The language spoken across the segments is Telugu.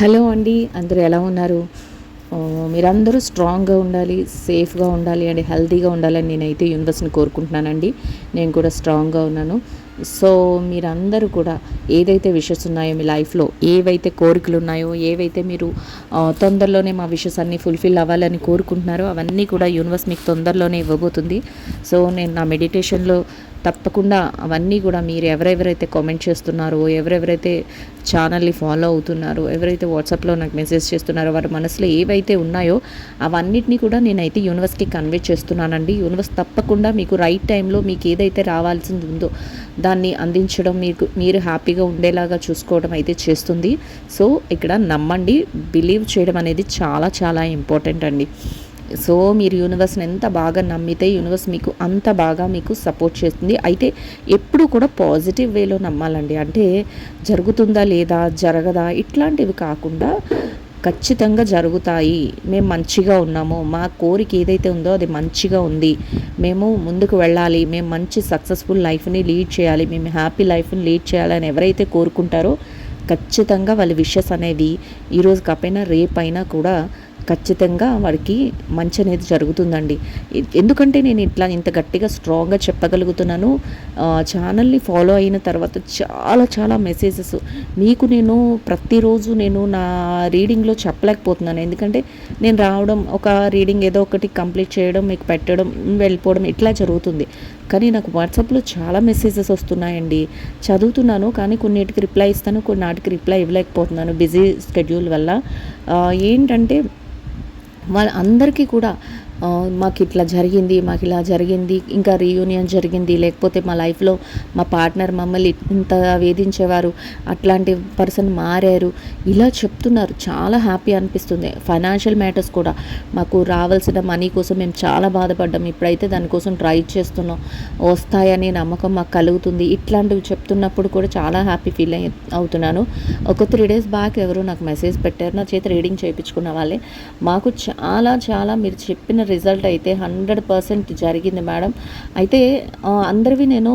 హలో అండి, అందరూ ఎలా ఉన్నారు? మీరందరూ స్ట్రాంగ్గా ఉండాలి, సేఫ్గా ఉండాలి అండ్ హెల్తీగా ఉండాలని నేనైతే యూనివర్స్ని కోరుకుంటున్నానండి. నేను కూడా స్ట్రాంగ్గా ఉన్నాను. సో మీరందరూ కూడా ఏదైతే విషెస్ ఉన్నాయో మీ లైఫ్లో, ఏవైతే కోరికలు ఉన్నాయో, ఏవైతే మీరు తొందరలోనే మా విషెస్ అన్నీ ఫుల్ఫిల్ అవ్వాలని కోరుకుంటున్నారో అవన్నీ కూడా యూనివర్స్ మీకు తొందరలోనే ఇవ్వబోతుంది. సో నేను నా మెడిటేషన్లో తప్పకుండా అవన్నీ కూడా మీరు ఎవరెవరైతే కామెంట్ చేస్తున్నారో, ఎవరెవరైతే ఛానల్ని ఫాలో అవుతున్నారో, ఎవరైతే వాట్సాప్లో నాకు మెసేజ్ చేస్తున్నారో, వారి మనసులో ఏవైతే ఉన్నాయో అవన్నిటినీ కూడా నేనైతే యూనివర్స్కి కన్వే చేస్తున్నానండి. యూనివర్స్ తప్పకుండా మీకు రైట్ టైంలో మీకు ఏదైతే రావాల్సింది ఉందో దాన్ని అందించడం, మీరు హ్యాపీగా ఉండేలాగా చూసుకోవడం అయితే చేస్తుంది. సో ఇక్కడ నమ్మండి, బిలీవ్ చేయడం అనేది చాలా చాలా ఇంపార్టెంట్ అండి. సో మీరు యూనివర్స్ని ఎంత బాగా నమ్మితే యూనివర్స్ మీకు అంత బాగా మీకు సపోర్ట్ చేస్తుంది. అయితే ఎప్పుడు కూడా పాజిటివ్ వేలో నమ్మాలండి. అంటే జరుగుతుందా లేదా, జరగదా ఇట్లాంటివి కాకుండా ఖచ్చితంగా జరుగుతాయి, మేము మంచిగా ఉన్నాము, మా కోరిక ఏదైతే ఉందో అది మంచిగా ఉంది, మేము ముందుకు వెళ్ళాలి, మేము మంచి సక్సెస్ఫుల్ లైఫ్ని లీడ్ చేయాలి, మేము హ్యాపీ లైఫ్ని లీడ్ చేయాలని ఎవరైతే కోరుకుంటారో ఖచ్చితంగా వాళ్ళ విషెస్ అనేవి ఈరోజు కాకపోయినా రేపైనా కూడా ఖచ్చితంగా వాడికి మంచి అనేది జరుగుతుందండి. ఎందుకంటే నేను ఇంత గట్టిగా స్ట్రాంగ్గా చెప్పగలుగుతున్నాను. ఛానల్ని ఫాలో అయిన తర్వాత చాలా చాలా మెసేజెస్ మీకు నేను ప్రతిరోజు నేను నా రీడింగ్లో చెప్పలేకపోతున్నాను. ఎందుకంటే నేను రావడం, ఒక రీడింగ్ ఏదో ఒకటి కంప్లీట్ చేయడం, మీకు పెట్టడం, వెళ్ళిపోవడం ఇట్లా జరుగుతుంది. కానీ నాకు వాట్సాప్లో చాలా మెసేజెస్ వస్తున్నాయండి, చదువుతున్నాను. కానీ కొన్నిటికి రిప్లై ఇస్తాను, కొన్నిటికి రిప్లై ఇవ్వలేకపోతున్నాను బిజీ స్కెడ్యూల్ వల్ల. ఏంటంటే వాళ్ళందరికీ కూడా మాకు ఇట్లా జరిగింది, మాకు ఇలా జరిగింది, ఇంకా రీయూనియన్ జరిగింది, లేకపోతే మా లైఫ్లో మా పార్ట్నర్ మమ్మల్ని ఇంత వేధించేవారు, అట్లాంటి పర్సన్ మారారు, ఇలా చెప్తున్నారు. చాలా హ్యాపీ అనిపిస్తుంది. ఫైనాన్షియల్ మ్యాటర్స్ కూడా మాకు రావాల్సిన మనీ కోసం మేము చాలా బాధపడ్డాం, ఇప్పుడైతే దానికోసం ట్రై చేస్తున్నాం, వస్తాయని నమ్మకం మాకు కలుగుతుంది. ఇట్లాంటివి చెప్తున్నప్పుడు కూడా చాలా హ్యాపీ ఫీల్ అవుతున్నాను. ఒక 3 days బ్యాక్ ఎవరో నాకు మెసేజ్ పెట్టారు, నా చేత రీడింగ్ చేయించుకున్న వాళ్ళే. మాకు చాలా చాలా మీరు చెప్పిన రిజల్ట్ అయితే 100% జరిగింది మేడం. అయితే అందరివి నేను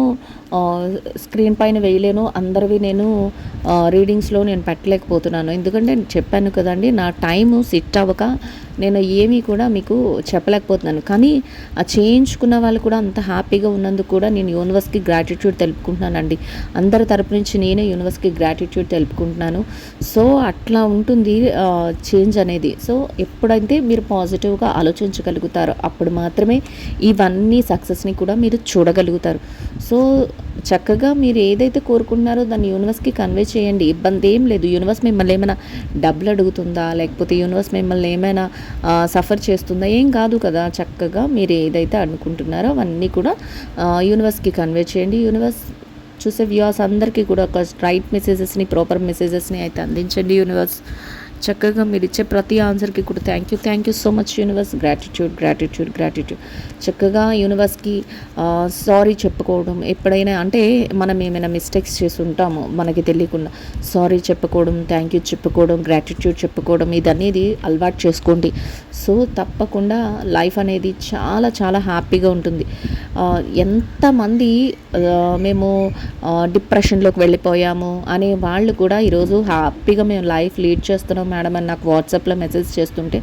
స్క్రీన్ పైన వేయలేను, అందరివి నేను రీడింగ్స్లో నేను పెట్టలేకపోతున్నాను. ఎందుకంటే చెప్పాను కదండి, నా టైము సెట్ అవ్వక నేను ఏమీ కూడా మీకు చెప్పలేకపోతున్నాను. కానీ ఆ చేయించుకున్న వాళ్ళు కూడా అంత హ్యాపీగా ఉన్నందుకు కూడా నేను యూనివర్స్కి గ్రాటిట్యూడ్ తెలుపుకుంటున్నానండి. అందరి తరపు నుంచి నేనే యూనివర్స్కి గ్రాటిట్యూడ్ తెలుపుకుంటున్నాను. సో అట్లా ఉంటుంది చేంజ్ అనేది. సో ఎప్పుడైతే మీరు పాజిటివ్గా ఆలోచించగలుగుతారో అప్పుడు మాత్రమే ఇవన్నీ సక్సెస్ని కూడా మీరు చూడగలుగుతారు. సో చక్కగా మీరు ఏదైతే కోరుకుంటున్నారో దాన్ని యూనివర్స్కి కన్వే చేయండి. ఇబ్బంది ఏం లేదు. యూనివర్స్ మిమ్మల్ని ఏమైనా డబ్బులు అడుగుతుందా, లేకపోతే యూనివర్స్ మిమ్మల్ని ఏమైనా సఫర్ చేస్తుందా? ఏం కాదు కదా. చక్కగా మీరు ఏదైతే అనుకుంటున్నారో అవన్నీ కూడా యూనివర్స్కి కన్వే చేయండి. యూనివర్స్ చూసే వ్యూవర్స్ అందరికీ కూడా ఒక రైట్ మెసేజెస్ని, ప్రాపర్ మెసేజెస్ని అయితే అందించండి. యూనివర్స్ చక్కగా మీరు ఇచ్చే ప్రతి ఆన్సర్కి కూడా thank you so much universe. Gratitude. చక్కగా యూనివర్స్కి సారీ చెప్పుకోవడం ఎప్పుడైనా, అంటే మనం ఏమైనా మిస్టేక్స్ చేసి ఉంటాము మనకి తెలియకుండా, సారీ చెప్పుకోవడం, థ్యాంక్ యూ చెప్పుకోవడం, గ్రాటిట్యూడ్ చెప్పుకోవడం, ఇదనేది అలవాటు చేసుకోండి. సో తప్పకుండా లైఫ్ అనేది చాలా చాలా హ్యాపీగా ఉంటుంది. ఎంతమంది మేము డిప్రెషన్లోకి వెళ్ళిపోయాము అనే వాళ్ళు కూడా ఈరోజు హ్యాపీగా మేము లైఫ్ లీడ్ చేస్తున్నాం మేడం అని నాకు వాట్సాప్లో మెసేజ్ చేస్తుంటే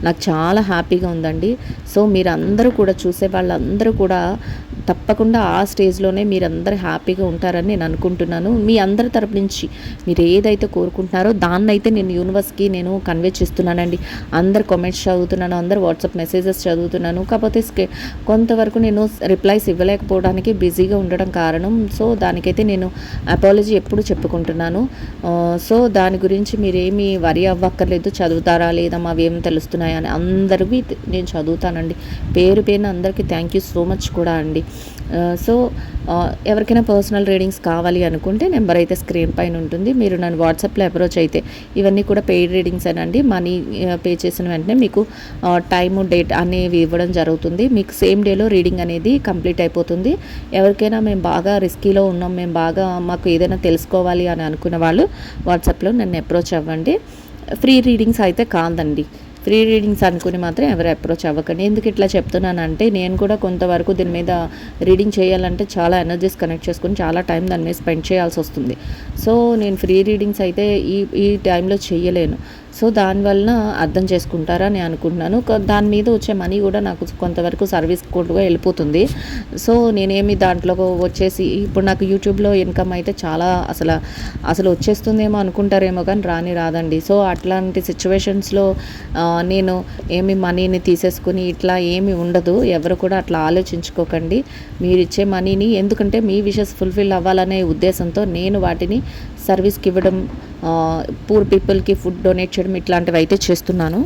నాకు చాలా హ్యాపీగా ఉందండి. సో మీరందరూ కూడా, చూసే వాళ్ళందరూ కూడా తప్పకుండా ఆ స్టేజ్లోనే మీరందరూ హ్యాపీగా ఉంటారని నేను అనుకుంటున్నాను. మీ అందరి తరపు నుంచి మీరు ఏదైతే కోరుకుంటున్నారో దాన్నైతే నేను యూనివర్స్కి నేను కన్వే చేస్తున్నానండి. అందరు కామెంట్స్ చదువుతున్నాను, అందరు వాట్సాప్ మెసేజెస్ చదువుతున్నాను. కాకపోతే కొంతవరకు నేను రిప్లైస్ ఇవ్వలేకపోవడానికి బిజీగా ఉండడం కారణం. సో దానికైతే నేను అపాలజీ ఎప్పుడు చెప్పుకుంటున్నాను. సో దాని గురించి మీరేమీ వరి అవ్వక్కర్లేదు. చదువుతారా లేదా, మావి ఏం తెలుస్తున్నాయా అని అందరివి నేను చదువుతానండి. పేరున అందరికీ థ్యాంక్ యూ సో మచ్ కూడా అండి. సో ఎవరికైనా పర్సనల్ రీడింగ్స్ కావాలి అనుకుంటే నెంబర్ అయితే స్క్రీన్ పైన ఉంటుంది. మీరు నన్ను వాట్సాప్లో అప్రోచ్ అయితే, ఇవన్నీ కూడా పెయిడ్ రీడింగ్స్ అనండి. మనీ పే చేసిన వెంటనే మీకు టైము, డేట్ అనేవి ఇవ్వడం జరుగుతుంది. మీకు సేమ్ డేలో రీడింగ్ అనేది కంప్లీట్ అయిపోతుంది. ఎవరికైనా మేము బాగా రిస్కీలో ఉన్నాం, మేము బాగా మాకు ఏదైనా తెలుసుకోవాలి అని అనుకున్న వాళ్ళు వాట్సాప్లో నన్ను అప్రోచ్ అవ్వండి. ఫ్రీ రీడింగ్స్ అయితే కాదండి. ఫ్రీ రీడింగ్స్ అనుకుని మాత్రం ఎవరు అప్రోచ్ అవ్వకండి. ఎందుకు ఇట్లా చెప్తున్నానంటే నేను కూడా కొంతవరకు దీని మీద రీడింగ్ చేయాలంటే చాలా ఎనర్జీస్ కనెక్ట్ చేసుకుని చాలా టైం దాని మీద స్పెండ్ చేయాల్సి వస్తుంది. సో నేను ఫ్రీ రీడింగ్స్ అయితే ఈ టైంలో చేయలేను. సో దానివలన అర్థం చేసుకుంటారని అనుకుంటున్నాను. దాని మీద వచ్చే మనీ కూడా నాకు కొంతవరకు సర్వీస్ కూడా వెళ్ళిపోతుంది. సో నేనేమి దాంట్లో వచ్చేసి ఇప్పుడు నాకు యూట్యూబ్లో ఇన్కమ్ అయితే చాలా అసలు వచ్చేస్తుందేమో అనుకుంటారేమో కానీ రాదండి. సో అట్లాంటి సిచ్యువేషన్స్లో నేను ఏమి మనీని తీసేసుకుని ఇట్లా ఏమి ఉండదు. ఎవరు కూడా అట్లా ఆలోచించుకోకండి. మీరు ఇచ్చే మనీని, ఎందుకంటే మీ విషెస్ ఫుల్ఫిల్ అవ్వాలనే ఉద్దేశంతో నేను వాటిని సర్వీస్కి ఇవ్వడం, పూర్ పీపుల్కి ఫుడ్ డొనేట్ చేయడం ఇట్లాంటివి అయితే చేస్తున్నాను.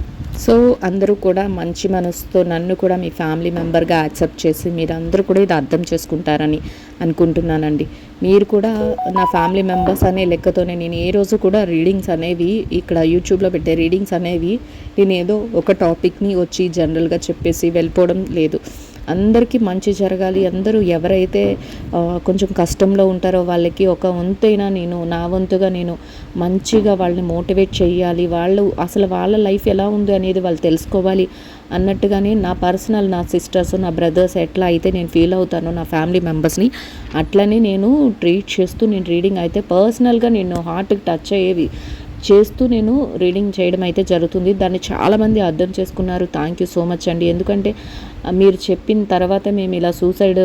సో అందరూ కూడా మంచి మనసుతో నన్ను కూడా మీ ఫ్యామిలీ మెంబర్గా యాక్సెప్ట్ చేసి మీరందరూ కూడా ఇది అర్థం చేసుకుంటారని అనుకుంటున్నానండి. మీరు కూడా నా ఫ్యామిలీ మెంబర్స్ అనే లెక్కతోనే నేను ఏ రోజు కూడా రీడింగ్స్ అనేవి ఇక్కడ యూట్యూబ్లో పెట్టే రీడింగ్స్ అనేవి నేను ఏదో ఒక టాపిక్ని వచ్చి జనరల్గా చెప్పేసి వెళ్ళిపోవడం లేదు. అందరికీ మంచి జరగాలి, అందరూ ఎవరైతే కొంచెం కష్టంలో ఉంటారో వాళ్ళకి ఒక వంతైనా నా వంతుగా నేను మంచిగా వాళ్ళని మోటివేట్ చేయాలి, వాళ్ళ లైఫ్ ఎలా ఉంది అనేది వాళ్ళు తెలుసుకోవాలి అన్నట్టుగానే నా సిస్టర్స్, నా బ్రదర్స్ ఎట్లా అయితే నేను ఫీల్ అవుతానో నా ఫ్యామిలీ మెంబర్స్ని అట్లనే నేను ట్రీట్ చేస్తూ నేను రీడింగ్ అయితే పర్సనల్గా నేను హార్ట్కి టచ్ అయ్యేవి చేస్తూ నేను రీడింగ్ చేయడం అయితే జరుగుతుంది. దాన్ని చాలామంది అర్థం చేసుకున్నారు. థ్యాంక్ యూ సో మచ్ అండి. ఎందుకంటే మీరు చెప్పిన తర్వాత మేము ఇలా సూసైడ్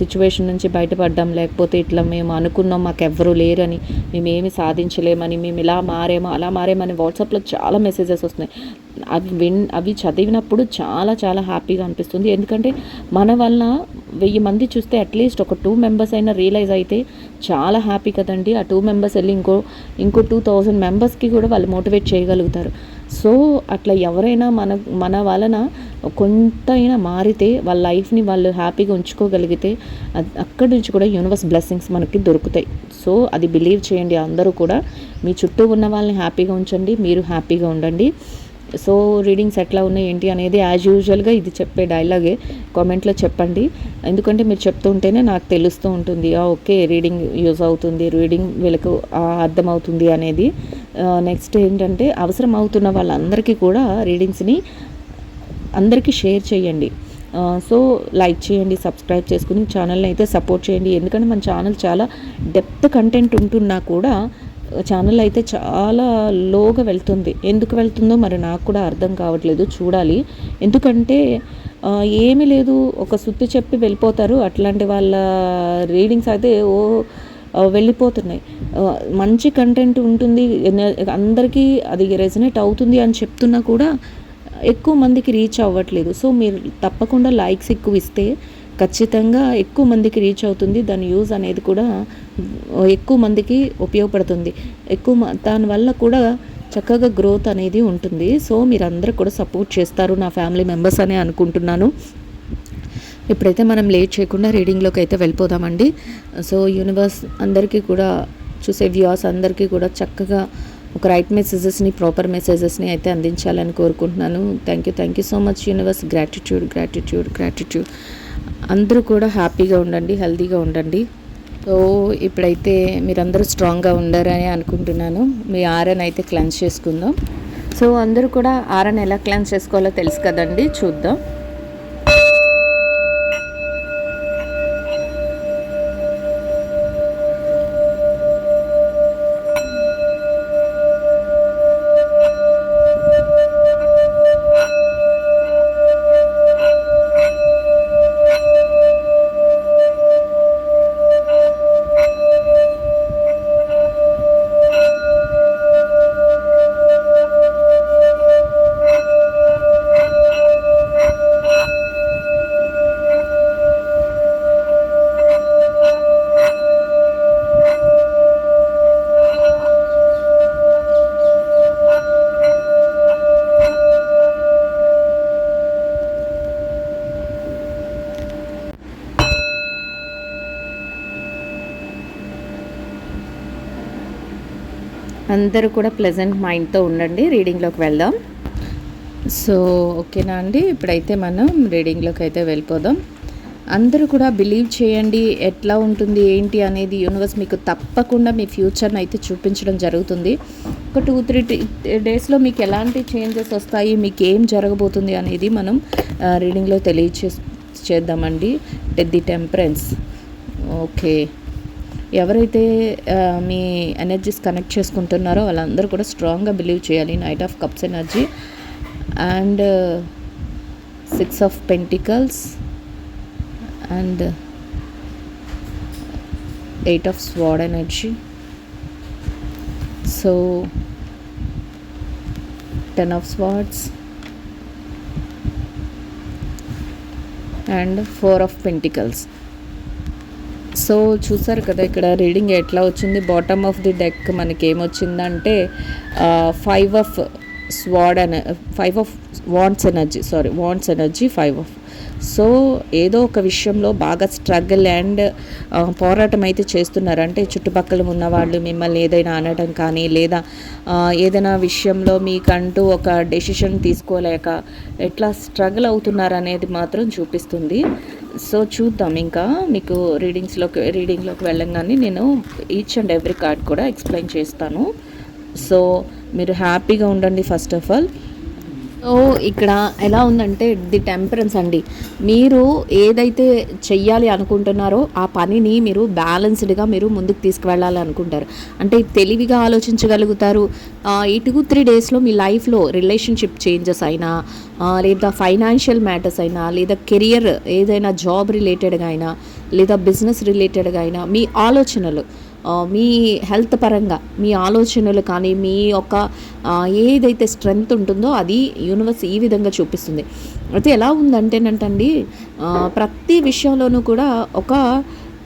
సిచ్యువేషన్ నుంచి బయటపడ్డాం, లేకపోతే ఇట్లా మేము అనుకున్నాం మాకెవ్వరూ లేరని, మేమేమి సాధించలేమని, మేము ఇలా మారేమో అలా మారేమని వాట్సాప్లో చాలా మెసేజెస్ వస్తున్నాయి. అవి చదివినప్పుడు చాలా చాలా హ్యాపీగా అనిపిస్తుంది. ఎందుకంటే మన వల్ల 1000 మంది చూస్తే అట్లీస్ట్ ఒక 2 మెంబర్స్ అయినా రియలైజ్ అయితే చాలా హ్యాపీ కదండి. ఆ 2 మెంబర్స్ వెళ్ళి ఇంకో 2000 మెంబర్స్కి కూడా వాళ్ళు మోటివేట్ చేయగలుగుతారు. సో అట్లా ఎవరైనా మన వలన కొంతైనా మారితే వాళ్ళ లైఫ్ని వాళ్ళు హ్యాపీగా ఉంచుకోగలిగితే అక్కడి నుంచి కూడా యూనివర్స్ బ్లెస్సింగ్స్ మనకి దొరుకుతాయి. సో అది బిలీవ్ చేయండి. అందరూ కూడా మీ చుట్టూ ఉన్న వాళ్ళని హ్యాపీగా ఉంచండి, మీరు హ్యాపీగా ఉండండి. సో రీడింగ్స్ ఎట్లా ఉన్నాయి ఏంటి అనేది యాజ్ యూజువల్గా ఇది చెప్పే డైలాగే కామెంట్లో చెప్పండి. ఎందుకంటే మీరు చెప్తూ ఉంటేనే నాకు తెలుస్తూ ఉంటుంది, ఓకే రీడింగ్ యూజ్ అవుతుంది, రీడింగ్ వీళ్ళకు అర్థమవుతుంది అనేది. నెక్స్ట్ ఏంటంటే అవసరం అవుతున్న వాళ్ళందరికీ కూడా రీడింగ్స్ని అందరికీ షేర్ చేయండి. సో లైక్ చేయండి, సబ్స్క్రైబ్ చేసుకుని ఛానల్ని అయితే సపోర్ట్ చేయండి. ఎందుకంటే మన ఛానల్ చాలా డెప్త్ కంటెంట్ ఉంటున్నా కూడా ఛానల్ అయితే చాలా లోగా వెళ్తుంది. ఎందుకు వెళ్తుందో మరి నాకు కూడా అర్థం కావట్లేదు, చూడాలి. ఎందుకంటే ఏమీ లేదు, ఒక సుత్తి చెప్పి వెళ్ళిపోతారు. అట్లాంటి వాళ్ళ రీడింగ్స్ అయితే వెళ్ళిపోతున్నాయి. మంచి కంటెంట్ ఉంటుంది, అందరికీ అది రెజనేట్ అవుతుంది అని చెప్తున్నా కూడా ఎక్కువ మందికి రీచ్ అవ్వట్లేదు. సో మీరు తప్పకుండా లైక్స్ ఎక్కువ ఇస్తే ఖచ్చితంగా ఎక్కువ మందికి రీచ్ అవుతుంది. దాని యూజ్ అనేది కూడా ఎక్కువ మందికి ఉపయోగపడుతుంది. దానివల్ల కూడా చక్కగా గ్రోత్ అనేది ఉంటుంది. సో మీరందరూ కూడా సపోర్ట్ చేస్తారు నా ఫ్యామిలీ మెంబర్స్ అని అనుకుంటున్నాను. ఇప్పుడైతే మనం లేట్ చేయకుండా రీడింగ్లోకి అయితే వెళ్ళిపోదామండి. సో యూనివర్స్ అందరికీ కూడా, చూసే వ్యూవర్స్ అందరికీ కూడా చక్కగా ఒక రైట్ మెసేజెస్ని, ప్రాపర్ మెసేజెస్ని అయితే అందించాలని కోరుకుంటున్నాను. Thank you so much universe. Gratitude. అందరూ కూడా హ్యాపీగా ఉండండి, హెల్తీగా ఉండండి. సో ఇప్పుడైతే మీరందరూ స్ట్రాంగ్గా ఉండారని అనుకుంటున్నాను. మీ ఆరని అయితే క్లెన్స్ చేసుకుందాం. సో అందరూ కూడా ఆరని ఎలా క్లెన్స్ చేసుకోవాలో తెలుసు కదండి, చూద్దాం. అందరూ కూడా ప్లెజెంట్ మైండ్తో ఉండండి. రీడింగ్లోకి వెళ్దాం. సో ఓకేనా అండి, ఇప్పుడైతే మనం రీడింగ్లోకి అయితే వెళ్ళిపోదాం. అందరూ కూడా బిలీవ్ చేయండి. ఎట్లా ఉంటుంది ఏంటి అనేది యూనివర్స్ మీకు తప్పకుండా మీ ఫ్యూచర్ని అయితే చూపించడం జరుగుతుంది. ఒక 2-3 డేస్లో మీకు ఎలాంటి చేంజెస్ వస్తాయి, మీకు ఏం జరగబోతుంది అనేది మనం రీడింగ్లో చేద్దామండి. The temperance. ఓకే, ఎవరైతే మీ ఎనర్జీస్ కనెక్ట్ చేసుకుంటున్నారో వాళ్ళందరూ కూడా స్ట్రాంగ్గా బిలీవ్ చేయాలి. Knight of cups energy and 6 of pentacles and 8 of sword energy. So 10 of swords and 4 of pentacles. So చూసారు కదా ఇక్కడ రీడింగ్ ఎట్లా వచ్చింది. బాటమ్ ఆఫ్ ది డెక్ మనకి ఏమొచ్చిందంటే 5 of sword and 5 of wands energy 5 of. So ఏదో ఒక విషయంలో బాగా స్ట్రగుల్ అండ్ పోరాటం అయితే చేస్తున్నారు. అంటే చుట్టుపక్కల ఉన్న వాళ్ళు మిమ్మల్ని ఏదైనా అనడం కానీ, లేదా ఏదైనా విషయంలో మీకంటూ ఒక డెసిషన్ తీసుకోలేక ఎట్లా స్ట్రగుల్ అవుతున్నారు అనేది మాత్రం చూపిస్తుంది. సో చూద్దాం, ఇంకా మీకు రీడింగ్లోకి వెళ్ళంగానే నేను ఈచ్ అండ్ ఎవ్రీ కార్డ్ కూడా ఎక్స్ప్లెయిన్ చేస్తాను. సో మీరు హ్యాపీగా ఉండండి. ఫస్ట్ ఆఫ్ ఆల్ సో ఇక్కడ ఎలా ఉందంటే ది టెంపరెన్స్ అండి. మీరు ఏదైతే చెయ్యాలి అనుకుంటున్నారో ఆ పనిని మీరు బ్యాలెన్స్డ్గా మీరు ముందుకు తీసుకువెళ్ళాలి అనుకుంటారు. అంటే తెలివిగా ఆలోచించగలుగుతారు. ఈ 2-3 డేస్లో మీ లైఫ్లో రిలేషన్షిప్ చేంజెస్ అయినా, లేదా ఫైనాన్షియల్ మ్యాటర్స్ అయినా, లేదా కెరియర్ ఏదైనా జాబ్ రిలేటెడ్గా అయినా, లేదా బిజినెస్ రిలేటెడ్గా అయినా, మీ ఆలోచనలు, మీ హెల్త్ పరంగా మీ ఆలోచనలు కానీ, మీ యొక్క ఏదైతే స్ట్రెంగ్త్ ఉంటుందో అది యూనివర్స్ ఈ విధంగా చూపిస్తుంది. అయితే ఎలా ఉందంటేనంటండి, ప్రతి విషయంలోనూ కూడా ఒక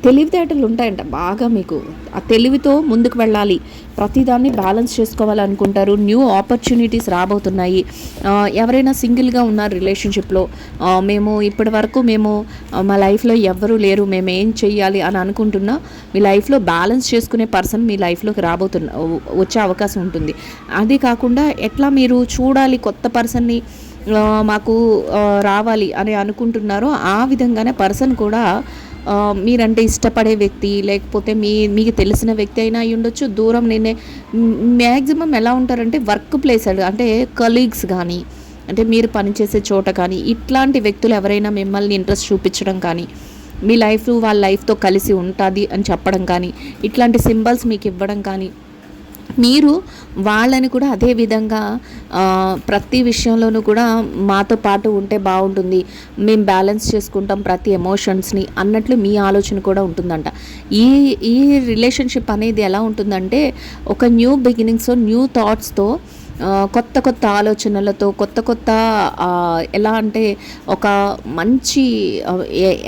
తెలివితేటలు ఉంటాయంట బాగా. మీకు ఆ తెలివితో ముందుకు వెళ్ళాలి, ప్రతిదాన్ని బ్యాలెన్స్ చేసుకోవాలనుకుంటారు. న్యూ ఆపర్చునిటీస్ రాబోతున్నాయి. ఎవరైనా సింగిల్గా ఉన్నారు రిలేషన్షిప్లో, ఇప్పటి వరకు మా లైఫ్లో ఎవ్వరూ లేరు, మేము ఏం చెయ్యాలి అని అనుకుంటున్నా, మీ లైఫ్లో బ్యాలెన్స్ చేసుకునే పర్సన్ మీ లైఫ్లోకి వచ్చే అవకాశం ఉంటుంది. అది కాకుండా ఎట్లా మీరు చూడాలి కొత్త పర్సన్ని మాకు రావాలి అని అనుకుంటున్నారో ఆ విధంగానే పర్సన్ కూడా మీరంటే ఇష్టపడే వ్యక్తి, లేకపోతే మీకు తెలిసిన వ్యక్తి అయినా అయి ఉండొచ్చు. దూరం మ్యాక్సిమం ఎలా ఉంటారంటే వర్క్ ప్లేస్ అంటే కలీగ్స్ కానీ, అంటే మీరు పనిచేసే చోట కానీ, ఇట్లాంటి వ్యక్తులు ఎవరైనా మిమ్మల్ని ఇంట్రెస్ట్ చూపించడం కానీ, మీ లైఫ్ వాళ్ళ లైఫ్తో కలిసి ఉంటుంది అని చెప్పడం కానీ, ఇట్లాంటి సింబల్స్ మీకు ఇవ్వడం కానీ, మీరు వాళ్ళని కూడా అదే విధంగా ప్రతి విషయంలోనూ కూడా మాతో పాటు ఉంటే బాగుంటుంది, మేము బ్యాలెన్స్ చేసుకుంటాం ప్రతి ఎమోషన్స్ని అన్నట్లు మీ ఆలోచన కూడా ఉంటుందంట. ఈ రిలేషన్షిప్ అనేది ఎలా ఉంటుందంటే ఒక న్యూ బిగినింగ్స్, న్యూ థాట్స్తో, కొత్త ఆలోచనలతో, కొత్త ఎలా అంటే ఒక మంచి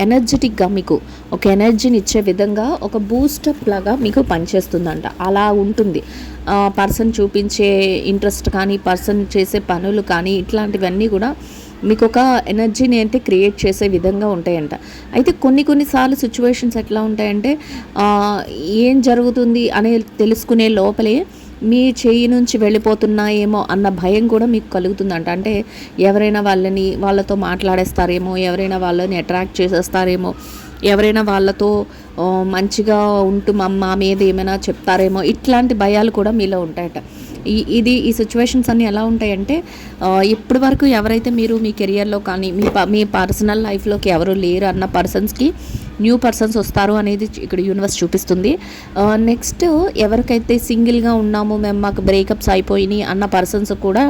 ఎనర్జెటిక్గా మీకు ఒక ఎనర్జీని ఇచ్చే విధంగా ఒక బూస్టప్ లాగా మీకు పనిచేస్తుందంట. అలా ఉంటుంది పర్సన్ చూపించే ఇంట్రెస్ట్ కానీ, పర్సన్ చేసే పనులు కానీ, ఇట్లాంటివన్నీ కూడా మీకు ఒక ఎనర్జీని అయితే క్రియేట్ చేసే విధంగా ఉంటాయంట. అయితే కొన్నిసార్లు సిచ్యువేషన్స్ ఎట్లా ఉంటాయంటే ఏం జరుగుతుంది అనే తెలుసుకునే లోపలే మీ చేయి నుంచి వెళ్ళిపోతున్నాయేమో అన్న భయం కూడా మీకు కలుగుతుందంట. అంటే ఎవరైనా వాళ్ళతో మాట్లాడేస్తారేమో, ఎవరైనా వాళ్ళని అట్రాక్ట్ చేసేస్తారేమో, ఎవరైనా వాళ్ళతో మంచిగా ఉంటూ మా మీద ఏమైనా చెప్తారేమో, ఇట్లాంటి భయాలు కూడా మీలో ఉంటాయట. ఈ సిచ్యువేషన్స్ అన్నీ ఎలా ఉంటాయంటే ఇప్పటి వరకు ఎవరైతే మీరు మీ కెరియర్లో కానీ, మీ పర్సనల్ లైఫ్లోకి ఎవరు లేరు అన్న పర్సన్స్కి న్యూ పర్సన్స్ వస్తారు అనేది ఇక్కడ యూనివర్స్ చూపిస్తుంది. నెక్స్ట్ ఎవరికైతే సింగిల్గా ఉన్నామో, మాకు బ్రేకప్స్ అయిపోయినాయి అన్న పర్సన్స్ కూడా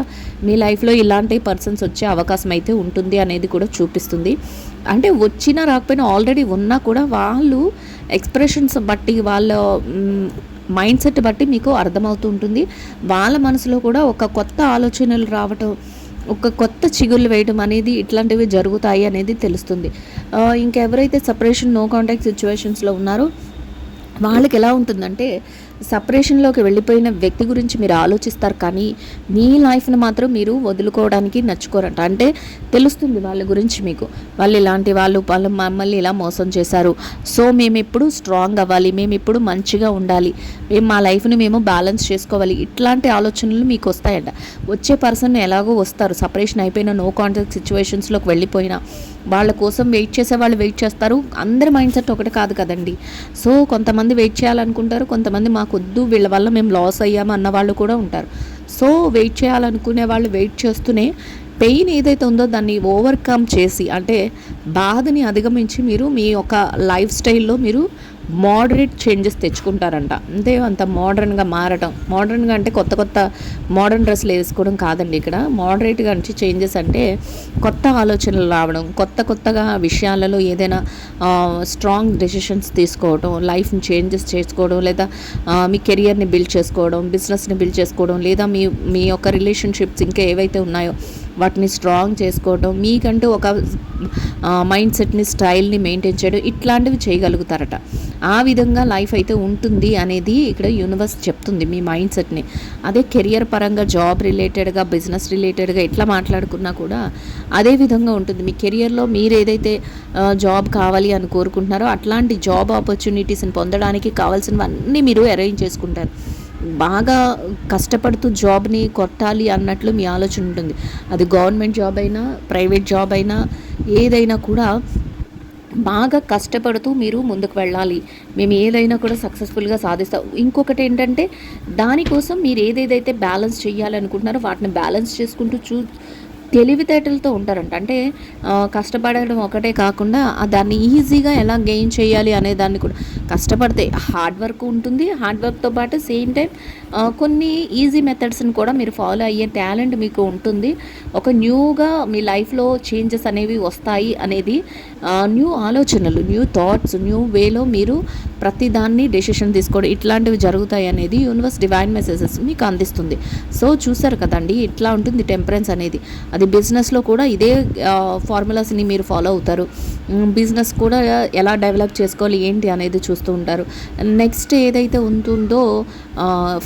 మీ లైఫ్లో ఇలాంటి పర్సన్స్ వచ్చే అవకాశం అయితే ఉంటుంది అనేది కూడా చూపిస్తుంది. అంటే వచ్చినా రాకపోయినా ఆల్రెడీ ఉన్నా కూడా వాళ్ళు ఎక్స్ప్రెషన్స్ బట్టి, వాళ్ళ మైండ్ సెట్ బట్టి మీకు అర్థమవుతూ ఉంటుంది. వాళ్ళ మనసులో కూడా ఒక కొత్త ఆలోచనలు రావటం, ఒక కొత్త చిగుళ్ళు వేయడం అనేది ఇట్లాంటివి జరుగుతాయి అనేది తెలుస్తుంది. ఇంకెవరైతే సపరేషన్, నో కాంటాక్ట్ సిచ్యువేషన్స్లో ఉన్నారో వాళ్ళకి ఎలా ఉంటుందంటే సపరేషన్లోకి వెళ్ళిపోయిన వ్యక్తి గురించి మీరు ఆలోచిస్తారు, కానీ మీ లైఫ్ని మాత్రం మీరు వదులుకోవడానికి నచ్చుకోరంట. అంటే తెలుస్తుంది వాళ్ళ గురించి మీకు, వాళ్ళు ఇలాంటి వాళ్ళు మమ్మల్ని ఇలా మోసం చేశారు, సో మేము ఇప్పుడు స్ట్రాంగ్ అవ్వాలి, మేము ఇప్పుడు మంచిగా ఉండాలి, మేము మా లైఫ్ని మేము బ్యాలెన్స్ చేసుకోవాలి, ఇట్లాంటి ఆలోచనలు మీకు వస్తాయంట. వచ్చే పర్సన్ ఎలాగో వస్తారు, సపరేషన్ అయిపోయిన నో కాంటాక్ట్ సిచ్యువేషన్స్లోకి వెళ్ళిపోయినా వాళ్ళ కోసం వెయిట్ చేసే వాళ్ళు వెయిట్ చేస్తారు. అందరి మైండ్ సెట్ ఒకటి కాదు కదండి. సో కొంతమంది వెయిట్ చేయాలనుకుంటారు, కొంతమంది మాకొద్దు వీళ్ళ వల్ల మేము లాస్ అయ్యాము అన్న వాళ్ళు కూడా ఉంటారు. సో వెయిట్ చేయాలనుకునే వాళ్ళు వెయిట్ చేస్తూనే పెయిన్ ఏదైతే ఉందో దాన్ని ఓవర్కమ్ చేసి, అంటే బాధని అధిగమించి మీరు మీ యొక్క లైఫ్ స్టైల్లో మీరు మోడరేట్ చేంజెస్ తెచ్చుకుంటారంట. అంతే, అంత మోడర్న్గా మారటం. మోడర్న్గా అంటే కొత్త కొత్త మోడర్న్ డ్రెస్సులు వేసుకోవడం కాదండి. ఇక్కడ మోడరేట్గా అంటే చేంజెస్ అంటే కొత్త ఆలోచనలు రావడం, కొత్తగా విషయాలలో ఏదైనా స్ట్రాంగ్ డెసిషన్స్ తీసుకోవడం, లైఫ్ని చేంజెస్ చేసుకోవడం, లేదా మీ కెరియర్ని బిల్డ్ చేసుకోవడం, బిజినెస్ని బిల్డ్ చేసుకోవడం, లేదా మీ యొక్క రిలేషన్షిప్స్ ఇంకా ఏవైతే ఉన్నాయో వాటిని స్ట్రాంగ్ చేసుకోవడం, మీకంటూ ఒక మైండ్ సెట్ని స్టైల్ని మెయింటైన్ చేయడం, ఇట్లాంటివి చేయగలుగుతారట. ఆ విధంగా లైఫ్ అయితే ఉంటుంది అనేది ఇక్కడ యూనివర్స్ చెప్తుంది మీ మైండ్ సెట్ని. అదే కెరియర్ పరంగా జాబ్ రిలేటెడ్గా, బిజినెస్ రిలేటెడ్గా ఎట్లా మాట్లాడుకున్నా కూడా అదే విధంగా ఉంటుంది. మీ కెరియర్లో మీరు ఏదైతే జాబ్ కావాలి అని కోరుకుంటున్నారో అట్లాంటి జాబ్ ఆపర్చునిటీస్ని పొందడానికి కావాల్సినవన్నీ మీరు అరేంజ్ చేసుకుంటారు. బాగా కష్టపడుతూ జాబ్ని కొట్టాలి అన్నట్లు మీ ఆలోచన ఉంటుంది. అది గవర్నమెంట్ జాబ్ అయినా, ప్రైవేట్ జాబ్ అయినా, ఏదైనా కూడా బాగా కష్టపడుతూ మీరు ముందుకు వెళ్ళాలి, మేము ఏదైనా కూడా సక్సెస్ఫుల్గా సాధిస్తాం. ఇంకొకటి ఏంటంటే దానికోసం మీరు ఏదేదైతే బ్యాలెన్స్ చేయాలనుకుంటున్నారో వాటిని బ్యాలెన్స్ చేసుకుంటూ తెలివితేటలతో ఉంటారంట. అంటే కష్టపడడం ఒకటే కాకుండా దాన్ని ఈజీగా ఎలా గెయిన్ చేయాలి అనే దాన్ని కూడా కష్టపడితే హార్డ్ వర్క్ ఉంటుంది. హార్డ్ వర్క్తో పాటు సేమ్ టైం కొన్ని ఈజీ మెథడ్స్ని కూడా మీరు ఫాలో అయ్యే టాలెంట్ మీకు ఉంటుంది. ఒక న్యూగా మీ లైఫ్లో చేంజెస్ అనేవి వస్తాయి అనేది, న్యూ ఆలోచనలు, న్యూ థాట్స్, న్యూ వేలో మీరు ప్రతిదాన్ని డెసిషన్ తీసుకోవడం, ఇట్లాంటివి జరుగుతాయి అనేది యూనివర్స్ డివైన్ మెసేజెస్ మీకు అందిస్తుంది. సో చూసారు కదండి, ఇట్లా ఉంటుంది టెంపరెన్స్ అనేది. అది బిజినెస్లో కూడా ఇదే ఫార్ములాస్ని మీరు ఫాలో అవుతారు. బిజినెస్ కూడా ఎలా డెవలప్ చేసుకోవాలి ఏంటి అనేది చూస్తూ ఉంటారు. నెక్స్ట్ ఏదైతే ఉంటుందో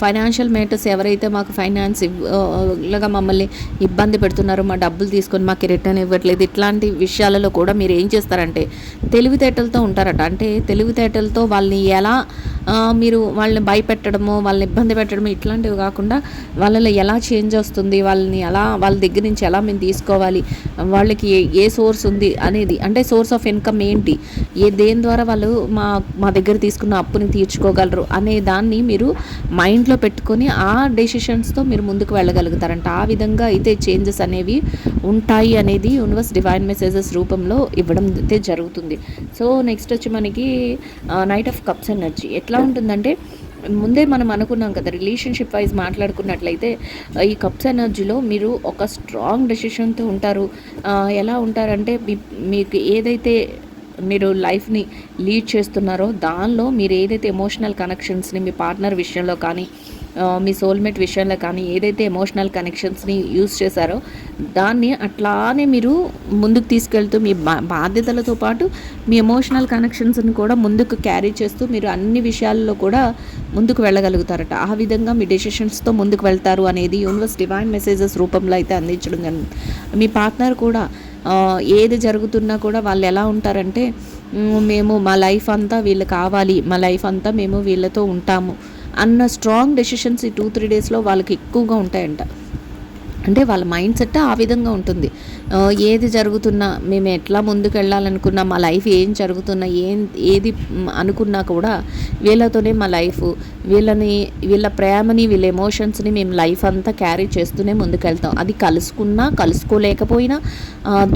ఫైనాన్షియల్ మ్యాటర్స్, ఎవరైతే మాకు ఫైనాన్స్ ఇలాగా మమ్మల్ని ఇబ్బంది పెడుతున్నారో, మా డబ్బులు తీసుకొని మాకు రిటర్న్ ఇవ్వట్లేదు, ఇట్లాంటి విషయాలలో కూడా మీరు ఏం చేస్తారంటే తెలివితేటలతో ఉంటారట. అంటే తెలివితేటలతో వాళ్ళని ఎలా మీరు వాళ్ళని భయపెట్టడము, వాళ్ళని ఇబ్బంది పెట్టడము ఇట్లాంటివి కాకుండా వాళ్ళలో ఎలా చేంజ్ వస్తుంది, వాళ్ళని ఎలా వాళ్ళ దగ్గర నుంచి ఎలా మేము తీసుకోవాలి, వాళ్ళకి ఏ సోర్స్ ఉంది అనేది, అంటే సోర్స్ ఆఫ్ ఇన్కమ్ ఏంటి, దేని ద్వారా వాళ్ళు మా దగ్గర తీసుకున్న అప్పుని తీర్చుకోగలరు అనే దాన్ని మీరు మైండ్లో పెట్టుకొని ఆ డెసిషన్స్తో మీరు ముందుకు వెళ్ళగలుగుతారంట. ఆ విధంగా అయితే చేంజెస్ అనేవి ఉంటాయి అనేది యూనివర్స్ డివైన్ మెసేజెస్ రూపంలో ఇవ్వడం అయితే జరుగుతుంది. సో నెక్స్ట్ వచ్చి మనకి నైట్ ఆఫ్ కప్స్ ఎనర్జీ ఎట్లా ఉంటుందంటే, ముందే మనం అనుకున్నాం కదా, రిలేషన్షిప్ వైజ్ మాట్లాడుకున్నట్లయితే ఈ కప్స్ ఎనర్జీలో మీరు ఒక స్ట్రాంగ్ డెసిషన్తో ఉంటారు. ఎలా ఉంటారంటే మీకు ఏదైతే మీరు లైఫ్ని లీడ్ చేస్తున్నారో దానిలో మీరు ఏదైతే ఎమోషనల్ కనెక్షన్స్ని మీ పార్ట్నర్ విషయంలో కానీ, మీ సోల్మేట్ విషయంలో కానీ ఏదైతే ఎమోషనల్ కనెక్షన్స్ని యూజ్ చేశారో దాన్ని అట్లానే మీరు ముందుకు తీసుకెళ్తూ మీ బాధ్యతలతో పాటు మీ ఎమోషనల్ కనెక్షన్స్ని కూడా ముందుకు క్యారీ చేస్తూ మీరు అన్ని విషయాల్లో కూడా ముందుకు వెళ్ళగలుగుతారట. ఆ విధంగా మీ డెసిషన్స్తో ముందుకు వెళ్తారు అనేది యూనివర్స్ డివైన్ మెసేజెస్ రూపంలో అయితే అందించడం జరిగింది. మీ పార్ట్నర్ కూడా ఏది జరుగుతున్నా కూడా వాళ్ళు ఎలా ఉంటారంటే, మేము మా లైఫ్ అంతా వీళ్ళు కావాలి, మా లైఫ్ అంతా మేము వీళ్ళతో ఉంటాము అన్న స్ట్రాంగ్ డెసిషన్స్ ఈ 2-3 డేస్లో వాళ్ళకి ఎక్కువగా ఉంటాయంట. అంటే వాళ్ళ మైండ్ సెట్ ఆ విధంగా ఉంటుంది. ఏది జరుగుతున్నా, మేము ఎట్లా ముందుకు వెళ్ళాలనుకున్నా, మా లైఫ్ ఏం జరుగుతున్నా, ఏది అనుకున్నా కూడా వీళ్ళతోనే మా లైఫ్, వీళ్ళ ప్రేమని, వీళ్ళ ఎమోషన్స్ని మేము లైఫ్ అంతా క్యారీ చేస్తూనే ముందుకెళ్తాం. అది కలుసుకున్నా కలుసుకోలేకపోయినా,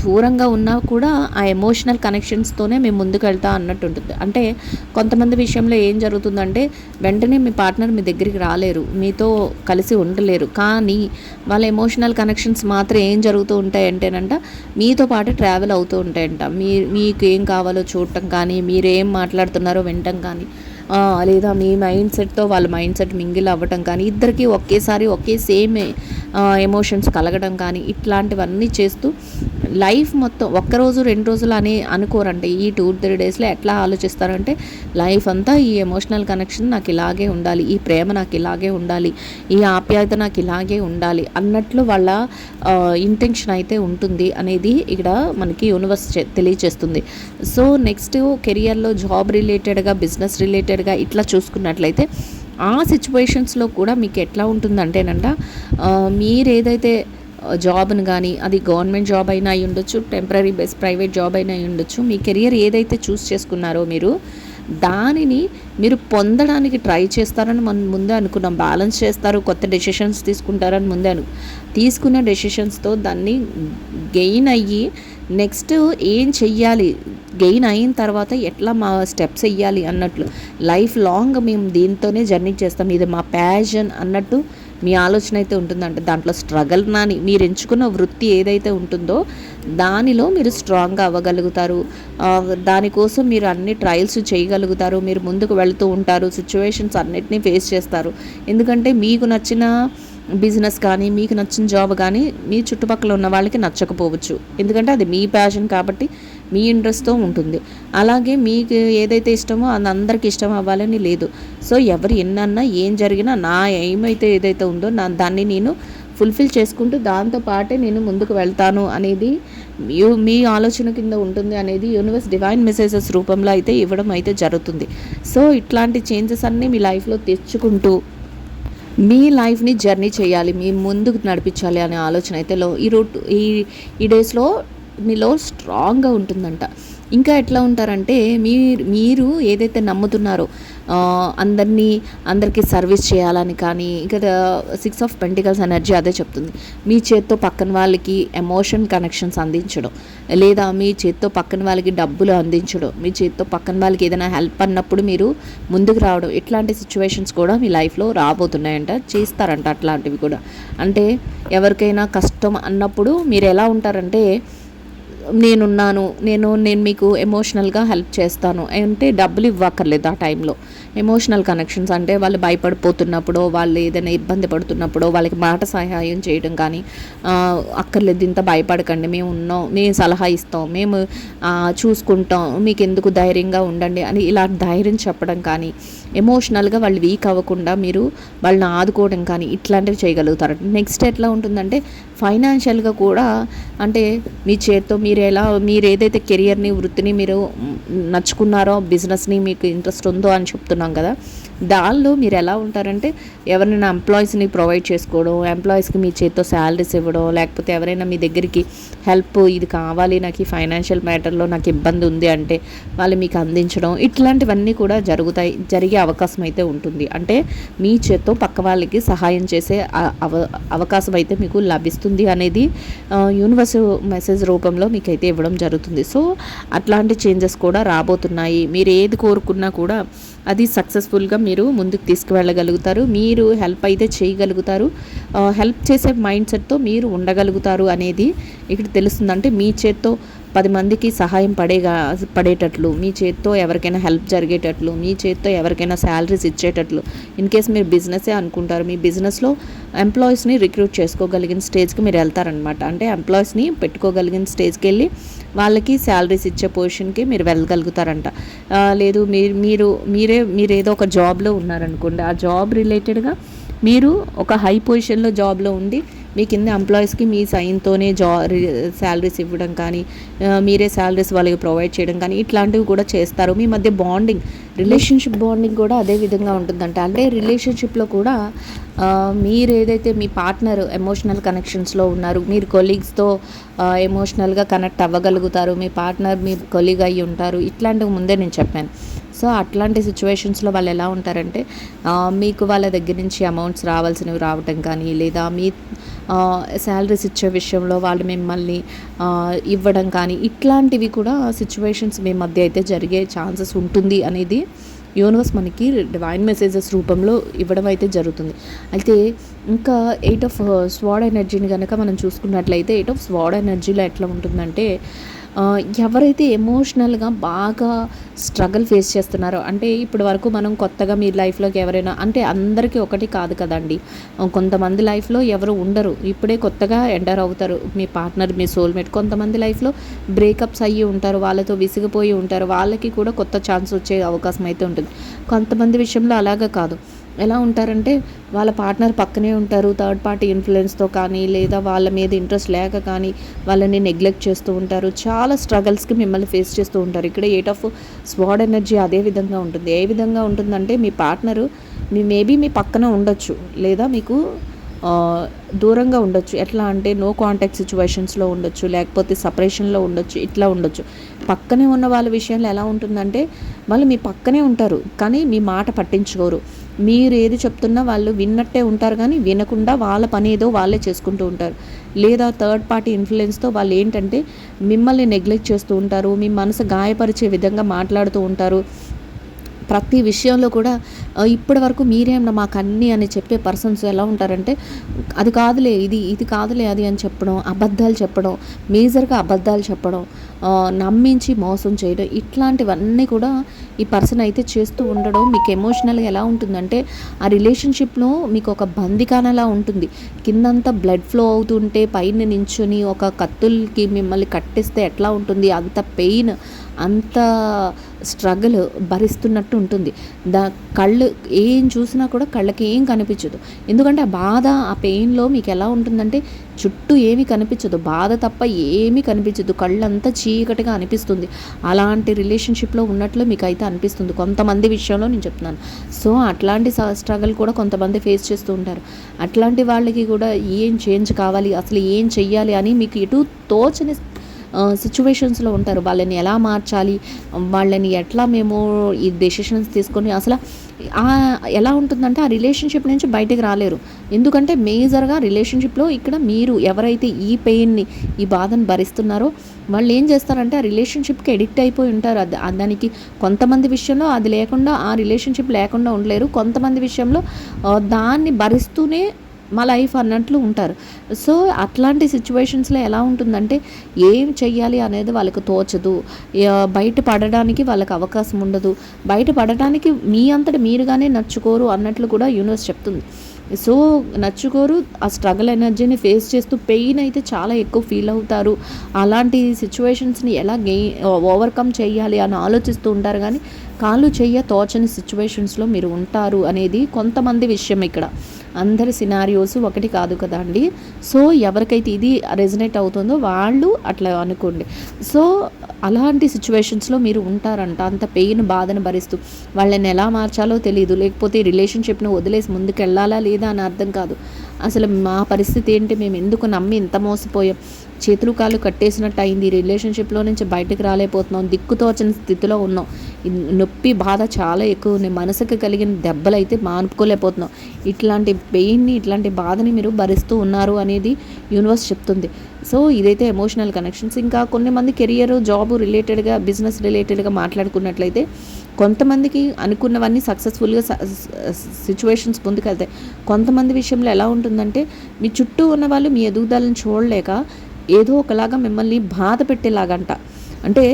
దూరంగా ఉన్నా కూడా ఆ ఎమోషనల్ కనెక్షన్స్తోనే మేము ముందుకు వెళ్తాం అన్నట్టు ఉంటుంది. అంటే కొంతమంది విషయంలో ఏం జరుగుతుందంటే, వెంటనే మీ పార్ట్నర్ మీ దగ్గరికి రాలేరు, మీతో కలిసి ఉండలేరు, కానీ వాళ్ళ ఎమోషనల్ కనెక్షన్స్ మాత్రం ఏం జరుగుతూ ఉంటాయంటేనంట, మీతో పాటు ట్రావెల్ అవుతూ ఉంటాయంట. మీకు ఏం కావాలో చూడటం కానీ, మీరేం మాట్లాడుతున్నారో వినటం కానీ, లేదా మీ మైండ్ సెట్తో వాళ్ళ మైండ్ సెట్ మింగిల్ అవ్వటం కానీ, ఇద్దరికి ఒకేసారి ఒకే సేమ్ ఎమోషన్స్ కలగడం కానీ, ఇట్లాంటివన్నీ చేస్తూ లైఫ్ మొత్తం ఒక్కరోజు 2 రోజులు అని అనుకోరంటే ఈ 2-3 డేస్లో ఎట్లా ఆలోచిస్తారంటే లైఫ్ అంతా ఈ ఎమోషనల్ కనెక్షన్ నాకు ఇలాగే ఉండాలి, ఈ ప్రేమ నాకు ఇలాగే ఉండాలి, ఈ ఆప్యాయత నాకు ఇలాగే ఉండాలి అన్నట్లు వాళ్ళ ఇంటెన్షన్ అయితే ఉంటుంది అనేది ఇక్కడ మనకి యూనివర్స్ తెలియచేస్తుంది. సో నెక్స్ట్ కెరియర్లో జాబ్ రిలేటెడ్గా, బిజినెస్ రిలేటెడ్గా ఇట్లా చూసుకున్నట్లయితే ఆ సిచ్యువేషన్స్లో కూడా మీకు ఎట్లా ఉంటుందంటేనంట, మీరు ఏదైతే జాబ్ని కానీ అది గవర్నమెంట్ జాబ్ అయినా అయి ఉండొచ్చు, టెంపరీ బేస్ ప్రైవేట్ జాబ్ అయినా అయి ఉండొచ్చు, మీ కెరియర్ ఏదైతే చూస్ చేసుకున్నారో మీరు దానిని మీరు పొందడానికి ట్రై చేస్తారని మనం ముందే అనుకున్నాం. బ్యాలెన్స్ చేస్తారు, కొత్త డెసిషన్స్ తీసుకుంటారని ముందే తీసుకున్న డెసిషన్స్తో దాన్ని గెయిన్ అయ్యి నెక్స్ట్ ఏం చెయ్యాలి, గెయిన్ అయిన తర్వాత ఎట్లా మా స్టెప్స్ వెయ్యాలి అన్నట్లు లైఫ్ లాంగ్ మేము దీంతోనే జర్నీ చేస్తాం, ఇది మా ప్యాషన్ అన్నట్టు మీ ఆలోచన అయితే ఉంటుందంట. దాంట్లో స్ట్రగల్ నాని మీరు ఎంచుకున్న వృత్తి ఏదైతే ఉంటుందో దానిలో మీరు స్ట్రాంగ్గా అవ్వగలుగుతారు. దానికోసం మీరు అన్ని ట్రయల్స్ చేయగలుగుతారు, మీరు ముందుకు వెళుతూ ఉంటారు, సిచ్యువేషన్స్ అన్నిటినీ ఫేస్ చేస్తారు. ఎందుకంటే మీకు నచ్చిన బిజినెస్ కానీ మీకు నచ్చిన జాబ్ కానీ మీ చుట్టుపక్కల ఉన్న వాళ్ళకి నచ్చకపోవచ్చు, ఎందుకంటే అది మీ ప్యాషన్ కాబట్టి మీ ఇంట్రెస్ట్తో ఉంటుంది. అలాగే మీకు ఏదైతే ఇష్టమో అది అందరికి ఇష్టం అవ్వాలని లేదు. సో ఎవరు ఎన్నన్నా ఏం జరిగినా నా ఎయిమ్ అయితే ఏదైతే ఉందో దాన్ని నేను ఫుల్ఫిల్ చేసుకుంటూ దాంతో పాటే నేను ముందుకు వెళ్తాను అనేది మీ ఆలోచన కింద ఉంటుంది అనేది యూనివర్స్ డివైన్ మెసేజెస్ రూపంలో అయితే ఇవ్వడం అయితే జరుగుతుంది. సో ఇట్లాంటి చేంజెస్ అన్నీ మీ లైఫ్లో తెచ్చుకుంటూ మీ లైఫ్ని జర్నీ చేయాలి, మీ ముందుకు నడిపించాలి అనే ఆలోచన అయితే ఈ డేస్లో మీలో స్ట్రాంగ్గా ఉంటుందంట. ఇంకా ఎట్లా ఉంటారంటే మీరు ఏదైతే నమ్ముతున్నారో అందరికీ సర్వీస్ చేయాలని కానీ, ఇక్కడ 6 ఆఫ్ పెంటికల్స్ ఎనర్జీ అదే చెప్తుంది. మీ చేత్తో పక్కన వాళ్ళకి ఎమోషన్ కనెక్షన్స్ అందించడం, లేదా మీ చేత్తో పక్కన వాళ్ళకి డబ్బులు అందించడం, మీ చేత్తో పక్కన వాళ్ళకి ఏదైనా హెల్ప్ అన్నప్పుడు మీరు ముందుకు రావడం, ఇట్లాంటి సిచ్యువేషన్స్ కూడా మీ లైఫ్లో రాబోతున్నాయంట, చేస్తారంట అట్లాంటివి కూడా. అంటే ఎవరికైనా కష్టం అన్నప్పుడు మీరు ఎలా ఉంటారంటే నేనున్నాను, నేను మీకు ఎమోషనల్గా హెల్ప్ చేస్తాను అంటే డబ్బులు ఇవ్వక్కర్లేదు ఆ టైంలో. ఎమోషనల్ కనెక్షన్స్ అంటే వాళ్ళు భయపడిపోతున్నప్పుడు, వాళ్ళు ఏదైనా ఇబ్బంది పడుతున్నప్పుడు వాళ్ళకి మాట సహాయం చేయడం కానీ, అక్కర్లేదు ఇంత భయపడకండి, మేము ఉన్నాం, మేము సలహా ఇస్తాం, మేము చూసుకుంటాం, మీకు ఎందుకు ధైర్యంగా ఉండండి అని ఇలా ధైర్యం చెప్పడం కానీ, ఎమోషనల్గా వాళ్ళు వీక్ అవ్వకుండా మీరు వాళ్ళని ఆదుకోవడం కానీ ఇట్లాంటివి చేయగలుగుతారు. నెక్స్ట్ ఎట్లా ఉంటుందంటే ఫైనాన్షియల్గా కూడా, అంటే మీ చేత్తో మీరు ఏదైతే కెరియర్ని వృత్తిని మీరు నచ్చుకున్నారో, బిజినెస్ని మీకు ఇంట్రెస్ట్ ఉందో అని చెప్తున్నాం కదా, దానిలో మీరు ఎలా ఉంటారంటే ఎవరైనా ఎంప్లాయీస్ని ప్రొవైడ్ చేసుకోవడం, ఎంప్లాయీస్కి మీ చేత్తో శాలరీస్ ఇవ్వడం, లేకపోతే ఎవరైనా మీ దగ్గరికి హెల్ప్ ఇది కావాలి నాకు ఈ ఫైనాన్షియల్ మ్యాటర్లో నాకు ఇబ్బంది ఉంది అంటే వాళ్ళు మీకు అందించడం, ఇట్లాంటివన్నీ కూడా జరిగే అవకాశం అయితే ఉంటుంది. అంటే మీ చేత్తో పక్క వాళ్ళకి సహాయం చేసే అవకాశం అయితే మీకు లభిస్తుంది అనేది యూనివర్స్ మెసేజ్ రూపంలో మీకైతే ఇవ్వడం జరుగుతుంది. సో అట్లాంటి చేంజెస్ కూడా రాబోతున్నాయి. మీరు ఏది కోరుకున్నా కూడా అది సక్సెస్ఫుల్గా మీరు ముందుకు తీసుకువెళ్ళగలుగుతారు, మీరు హెల్ప్ అయితే చేయగలుగుతారు, హెల్ప్ చేసే మైండ్ సెట్తో మీరు ఉండగలుగుతారు అనేది ఇక్కడ తెలుస్తుంది. అంటే మీ చేత్తో 10 మందికి సహాయం పడేటట్లు, మీ చేత్తో ఎవరికైనా హెల్ప్ జరిగేటట్లు, మీ చేత్తో ఎవరికైనా శాలరీస్ ఇచ్చేటట్లు, ఇన్ కేస్ మీరు బిజినెసే అనుకుంటారు, మీ బిజినెస్లో ఎంప్లాయీస్ని రిక్రూట్ చేసుకోగలిగిన స్టేజ్కి మీరు వెళ్తారనమాట. అంటే ఎంప్లాయీస్ని పెట్టుకోగలిగిన స్టేజ్కి వెళ్ళి వాళ్ళకి శాలరీస్ ఇచ్చే పొజిషన్కి మీరు వెళ్ళగలుగుతారంట. లేదు మీరు ఏదో ఒక జాబ్లో ఉన్నారనుకోండి, ఆ జాబ్ రిలేటెడ్గా మీరు ఒక హై పొజిషన్లో జాబ్లో ఉండి మీ కింద ఎంప్లాయీస్కి మీ సైన్తోనే శాలరీస్ ఇవ్వడం కానీ, మీరే శాలరీస్ వాళ్ళకి ప్రొవైడ్ చేయడం కానీ ఇట్లాంటివి కూడా చేస్తారు. మీ మధ్య రిలేషన్షిప్ బాండింగ్ కూడా అదే విధంగా ఉంటుందంట. అంటే రిలేషన్షిప్లో కూడా మీరు ఏదైతే మీ పార్ట్నర్ ఎమోషనల్ కనెక్షన్స్లో ఉన్నారు, మీరు కొలీగ్స్తో ఎమోషనల్గా కనెక్ట్ అవ్వగలుగుతారు, మీ పార్ట్నర్ మీ కొలీగ్ అయ్యి ఉంటారు, ఇట్లాంటివి ముందే నేను చెప్పాను. సో అట్లాంటి సిచ్యువేషన్స్లో వాళ్ళు ఎలా ఉంటారంటే మీకు వాళ్ళ దగ్గర నుంచి అమౌంట్స్ రావాల్సినవి రావటం కానీ, లేదా మీ శాలరీస్ ఇచ్చే విషయంలో వాళ్ళు మిమ్మల్ని ఇవ్వడం కానీ, ఇట్లాంటివి కూడా సిచ్యువేషన్స్ మీ మధ్య అయితే జరిగే ఛాన్సెస్ ఉంటుంది అనేది యూనివర్స్ మనకి డివైన్ మెసేజెస్ రూపంలో ఇవ్వడం అయితే జరుగుతుంది. అయితే ఇంకా 8 ఆఫ్ స్వార్డ్ ఎనర్జీని కనుక మనం చూసుకున్నట్లయితే 8 ఆఫ్ స్వార్డ్ ఎనర్జీలో ఎట్లా ఉంటుందంటే ఎవరైతే ఎమోషనల్గా బాగా స్ట్రగుల్ ఫేస్ చేస్తున్నారో, అంటే ఇప్పటి వరకు మనం కొత్తగా మీ లైఫ్లోకి ఎవరైనా, అంటే అందరికీ ఒకటి కాదు కదండి, కొంతమంది లైఫ్లో ఎవరు ఉండరు, ఇప్పుడే కొత్తగా ఎంటర్ అవుతారు మీ పార్ట్నర్, మీ సోల్మేట్. కొంతమంది లైఫ్లో బ్రేకప్స్ అయ్యి ఉంటారు, వాళ్ళతో విసిగిపోయి ఉంటారు, వాళ్ళకి కూడా కొత్త ఛాన్స్ వచ్చే అవకాశం అయితే ఉంటుంది. కొంతమంది విషయంలో అలాగా కాదు, ఎలా ఉంటారంటే వాళ్ళ పార్ట్నర్ పక్కనే ఉంటారు, థర్డ్ పార్టీ ఇన్ఫ్లుయెన్స్తో కానీ, లేదా వాళ్ళ మీద ఇంట్రెస్ట్ లేక కానీ వాళ్ళని నెగ్లెక్ట్ చేస్తూ ఉంటారు. చాలా స్ట్రగల్స్కి మిమ్మల్ని ఫేస్ చేస్తూ ఉంటారు. ఇక్కడ 8 ఆఫ్ స్వార్డ్ ఎనర్జీ అదే విధంగా ఉంటుంది. ఏ విధంగా ఉంటుందంటే మీ పార్ట్నరు మేబీ మీ పక్కన ఉండొచ్చు, లేదా మీకు దూరంగా ఉండొచ్చు. ఎట్లా అంటే నో కాంటాక్ట్ సిచ్యువేషన్స్లో ఉండొచ్చు, లేకపోతే సపరేషన్లో ఉండొచ్చు, ఇట్లా ఉండొచ్చు. పక్కనే ఉన్న వాళ్ళ విషయంలో ఎలా ఉంటుందంటే వాళ్ళు మీ పక్కనే ఉంటారు, కానీ మీ మాట పట్టించుకోరు. మీరు ఏది చెప్తున్నా వాళ్ళు విన్నట్టే ఉంటారు, కానీ వినకుండా వాళ్ళ పని ఏదో వాళ్ళే చేసుకుంటూ ఉంటారు. లేదా థర్డ్ పార్టీ ఇన్ఫ్లుయెన్స్తో వాళ్ళు ఏంటంటే మిమ్మల్ని నెగ్లెక్ట్ చేస్తూ ఉంటారు, మీ మనసు గాయపరిచే విధంగా మాట్లాడుతూ ఉంటారు. ప్రతి విషయంలో కూడా ఇప్పటి వరకు మీరేమన్నా మాకు అన్నీ అని చెప్పే పర్సన్స్ ఎలా ఉంటారంటే అది కాదులే ఇది కాదులే అది అని చెప్పడం, అబద్ధాలు చెప్పడం, మేజర్గా అబద్ధాలు చెప్పడం, నమ్మించి మోసం చేయడం, ఇట్లాంటివన్నీ కూడా ఈ పర్సన్ అయితే చేస్తూ ఉండడం మీకు ఎమోషనల్గా ఎలా ఉంటుందంటే ఆ రిలేషన్షిప్లో మీకు ఒక బందికానలా ఉంటుంది. కిందంతా బ్లడ్ ఫ్లో అవుతుంటే పైన నించుని ఒక కత్తులకి మిమ్మల్ని కట్టిస్తే ఎట్లా ఉంటుంది, అంత పెయిన్, అంత స్ట్రగుల్ భరిస్తున్నట్టు ఉంటుంది. కళ్ళు ఏం చూసినా కూడా కళ్ళకి ఏం కనిపించదు. ఎందుకంటే ఆ బాధ, ఆ పెయిన్లో మీకు ఎలా ఉంటుందంటే చుట్టూ ఏమీ కనిపించదు, బాధ తప్ప ఏమీ కనిపించదు, కళ్ళంతా చీకటిగా అనిపిస్తుంది. అలాంటి రిలేషన్షిప్లో ఉన్నట్లు మీకు అయితే అనిపిస్తుంది కొంతమంది విషయంలో నేను చెప్తున్నాను. సో అట్లాంటి స్ట్రగుల్ కూడా కొంతమంది ఫేస్ చేస్తూ ఉంటారు. అట్లాంటి వాళ్ళకి కూడా ఏం చేంజ్ కావాలి, అసలు ఏం చెయ్యాలి అని మీకు ఎటు తోచని సిచ్యువేషన్స్లో ఉంటారు. వాళ్ళని ఎలా మార్చాలి, వాళ్ళని ఎట్లా మేము ఈ డెసిషన్స్ తీసుకొని అసలు ఎలా ఉంటుందంటే ఆ రిలేషన్షిప్ నుంచి బయటకు రాలేరు. ఎందుకంటే మేజర్గా రిలేషన్షిప్లో ఇక్కడ మీరు ఎవరైతే ఈ పెయిన్ని, ఈ బాధను భరిస్తున్నారో వాళ్ళు ఏం చేస్తారంటే ఆ రిలేషన్షిప్కి ఎడిక్ట్ అయిపోయి ఉంటారు. దానికి కొంతమంది విషయంలో అది లేకుండా, ఆ రిలేషన్షిప్ లేకుండా ఉండలేరు. కొంతమంది విషయంలో దాన్ని భరిస్తూనే మా లైఫ్ అన్నట్లు ఉంటారు. సో అట్లాంటి సిచ్యువేషన్స్లో ఎలా ఉంటుందంటే ఏం చెయ్యాలి అనేది వాళ్ళకి తోచదు, బయట పడడానికి వాళ్ళకి అవకాశం ఉండదు, బయట పడడానికి మీ అంతటి మీరుగానే నచ్చుకోరు అన్నట్లు కూడా యూనివర్స్ చెప్తుంది. సో నచ్చుకోరు, ఆ స్ట్రగుల్ ఎనర్జీని ఫేస్ చేస్తూ పెయిన్ అయితే చాలా ఎక్కువ ఫీల్ అవుతారు. అలాంటి సిచ్యువేషన్స్ని ఎలా ఓవర్కమ్ చేయాలి అని ఆలోచిస్తూ ఉంటారు, కానీ కాళ్ళు చెయ్య తోచని సిచ్యువేషన్స్లో మీరు ఉంటారు అనేది కొంతమంది విషయం. ఇక్కడ అందరి సినారియోస్ ఒకటి కాదు కదా అండి. సో ఎవరికైతే ఇది రెజనేట్ అవుతుందో వాళ్ళు అట్లా అనుకోండి. సో అలాంటి సిచ్యువేషన్స్లో మీరు ఉంటారంట, అంత పెయిన్, బాధను భరిస్తూ. వాళ్ళని ఎలా మార్చాలో తెలియదు, లేకపోతే రిలేషన్షిప్ను వదిలేసి ముందుకు వెళ్ళాలా లేదా అని అర్థం కాదు. అసలు మా పరిస్థితి ఏంటి, మేము ఎందుకు నమ్మి ఇంత మోసపోయాం, చేతులు కాళ్ళు కట్టేసినట్టు అయింది, రిలేషన్షిప్లో నుంచి బయటకు రాలేకపోతున్నాం, దిక్కుతోచని స్థితిలో ఉన్నాం, నొప్పి బాధ చాలా ఎక్కువ ఉన్నాయి, మనసుకి కలిగిన దెబ్బలు అయితే మానుకోలేకపోతున్నాం, ఇట్లాంటి పెయిన్ని, ఇట్లాంటి బాధని మీరు భరిస్తూ ఉన్నారు అనేది యూనివర్స్ చెప్తుంది. సో ఇదైతే ఎమోషనల్ కనెక్షన్స్. ఇంకా కొంతమంది కెరియర్, జాబ్ రిలేటెడ్గా, బిజినెస్ రిలేటెడ్గా మాట్లాడుకున్నట్లయితే కొంతమందికి అనుకున్నవన్నీ సక్సెస్ఫుల్గా సిచ్యువేషన్స్ ముందుకెళ్తాయి. కొంతమంది విషయంలో ఎలా ఉంటుందంటే మీ చుట్టూ ఉన్న వాళ్ళు మీ ఎదుగుదలను చూడలేక ఏదో ఒకలాగా మిమ్మల్ని బాధ పెట్టేలాగంట, అంటే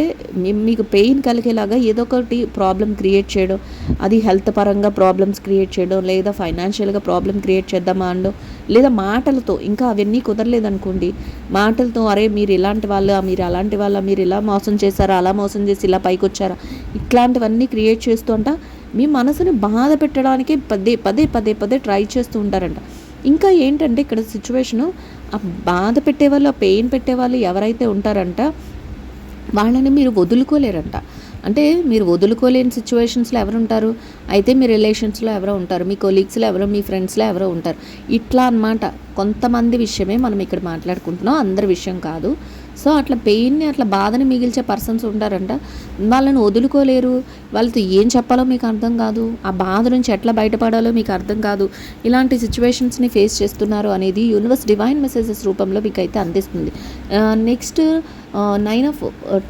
మీకు పెయిన్ కలిగేలాగా ఏదో ఒకటి ప్రాబ్లం క్రియేట్ చేయడం, అది హెల్త్ పరంగా ప్రాబ్లమ్స్ క్రియేట్ చేయడం, లేదా ఫైనాన్షియల్గా ప్రాబ్లం క్రియేట్ చేద్దామా అనడం, లేదా మాటలతో, ఇంకా అవన్నీ కుదరలేదనుకోండి, మాటలతో అరే మీరు ఇలాంటి వాళ్ళ, మీరు అలాంటి వాళ్ళ, మీరు ఇలా మోసం చేశారా, అలా మోసం చేసి ఇలా పైకి వచ్చారా, ఇట్లాంటివన్నీ క్రియేట్ చేస్తూ అంట మీ మనసుని బాధ పెట్టడానికి పదే పదే పదే పదే ట్రై చేస్తూ ఉంటారంట. ఇంకా ఏంటంటే ఇక్కడ సిచ్యువేషను, ఆ బాధ పెట్టేవాళ్ళు, ఆ పెయిన్ పెట్టేవాళ్ళు ఎవరైతే ఉంటారంట వాళ్ళని మీరు వదులుకోలేరంట. అంటే మీరు వదులుకోలేని సిచ్యువేషన్స్లో ఎవరు ఉంటారు, అయితే మీ రిలేషన్స్లో ఎవరో ఉంటారు, మీ కొలీగ్స్లో ఎవరో, మీ ఫ్రెండ్స్లో ఎవరో ఉంటారు, ఇట్లా అన్నమాట. కొంతమంది విషయమే మనం ఇక్కడ మాట్లాడుకుంటున్నాం, అందరి విషయం కాదు. సో అట్లా పెయిన్ని, అట్లా బాధని మిగిల్చే పర్సన్స్ ఉంటారంట, వాళ్ళని వదులుకోలేరు, వాళ్ళతో ఏం చెప్పాలో మీకు అర్థం కాదు, ఆ బాధ నుంచి ఎట్లా బయటపడాలో మీకు అర్థం కాదు, ఇలాంటి సిచ్యువేషన్స్ని ఫేస్ చేస్తున్నారు అనేది యూనివర్స్ డివైన్ మెసేజెస్ రూపంలో మీకు అయితే అందిస్తుంది. నెక్స్ట్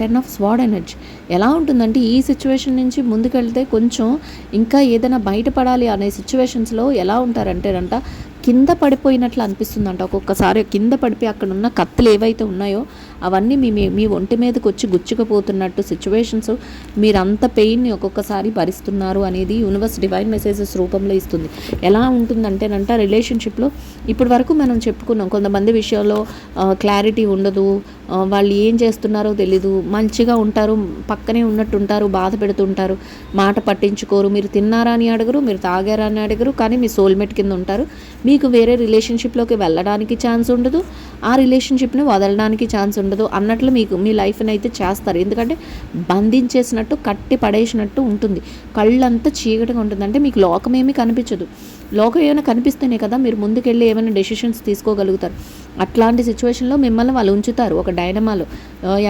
10 ఆఫ్ స్వార్డ్ ఎనర్జీ ఎలా ఉంటుందంటే ఈ సిచ్యువేషన్ నుంచి ముందుకెళ్తే కొంచెం ఇంకా ఏదైనా బయటపడాలి అనే సిచ్యువేషన్స్లో ఎలా ఉంటారంటేనంట కింద పడిపోయినట్లు అనిపిస్తుందంట. ఒక్కొక్కసారి కింద పడిపోయి అక్కడ ఉన్న కత్తులు ఏవైతే ఉన్నాయో అవన్నీ మీ మీ మీ ఒంటి మీదకి వచ్చి గుచ్చుకుపోతున్నట్టు సిచ్యువేషన్స్ మీరంత పెయిన్ని ఒక్కొక్కసారి భరిస్తున్నారు అనేది యూనివర్స్ డివైన్ మెసేజెస్ రూపంలో ఇస్తుంది. ఎలా ఉంటుందంటేనంట రిలేషన్షిప్లో ఇప్పటి వరకు మనం చెప్పుకున్నాం, కొంతమంది విషయంలో క్లారిటీ ఉండదు, వాళ్ళు ఏం చేస్తున్నారో తెలీదు, మంచిగా ఉంటారు, పక్కనే ఉన్నట్టు ఉంటారు, బాధ పెడుతుంటారు, మాట పట్టించుకోరు, మీరు తిన్నారా అని అడగరు, మీరు తాగారా అని అడగరు, కానీ మీ సోల్మేట్ కింద ఉంటారు. మీకు వేరే రిలేషన్షిప్లోకి వెళ్ళడానికి ఛాన్స్ ఉండదు, ఆ రిలేషన్షిప్ని వదలడానికి ఛాన్స్ ఉండదు అన్నట్లు మీకు మీ లైఫ్ని అయితే చేస్తారు. ఎందుకంటే బంధించేసినట్టు కట్టి పడేసినట్టు ఉంటుంది, కళ్ళంతా చీకటిగా ఉంటుంది. అంటే మీకు లోకమేమీ కనిపించదు, లోకం ఏమైనా కనిపిస్తేనే కదా మీరు ముందుకెళ్ళి ఏమైనా డెసిషన్స్ తీసుకోగలుగుతారు. అట్లాంటి సిచ్యువేషన్లో మిమ్మల్ని వాళ్ళు ఉంచుతారు ఒక డైనమాలో.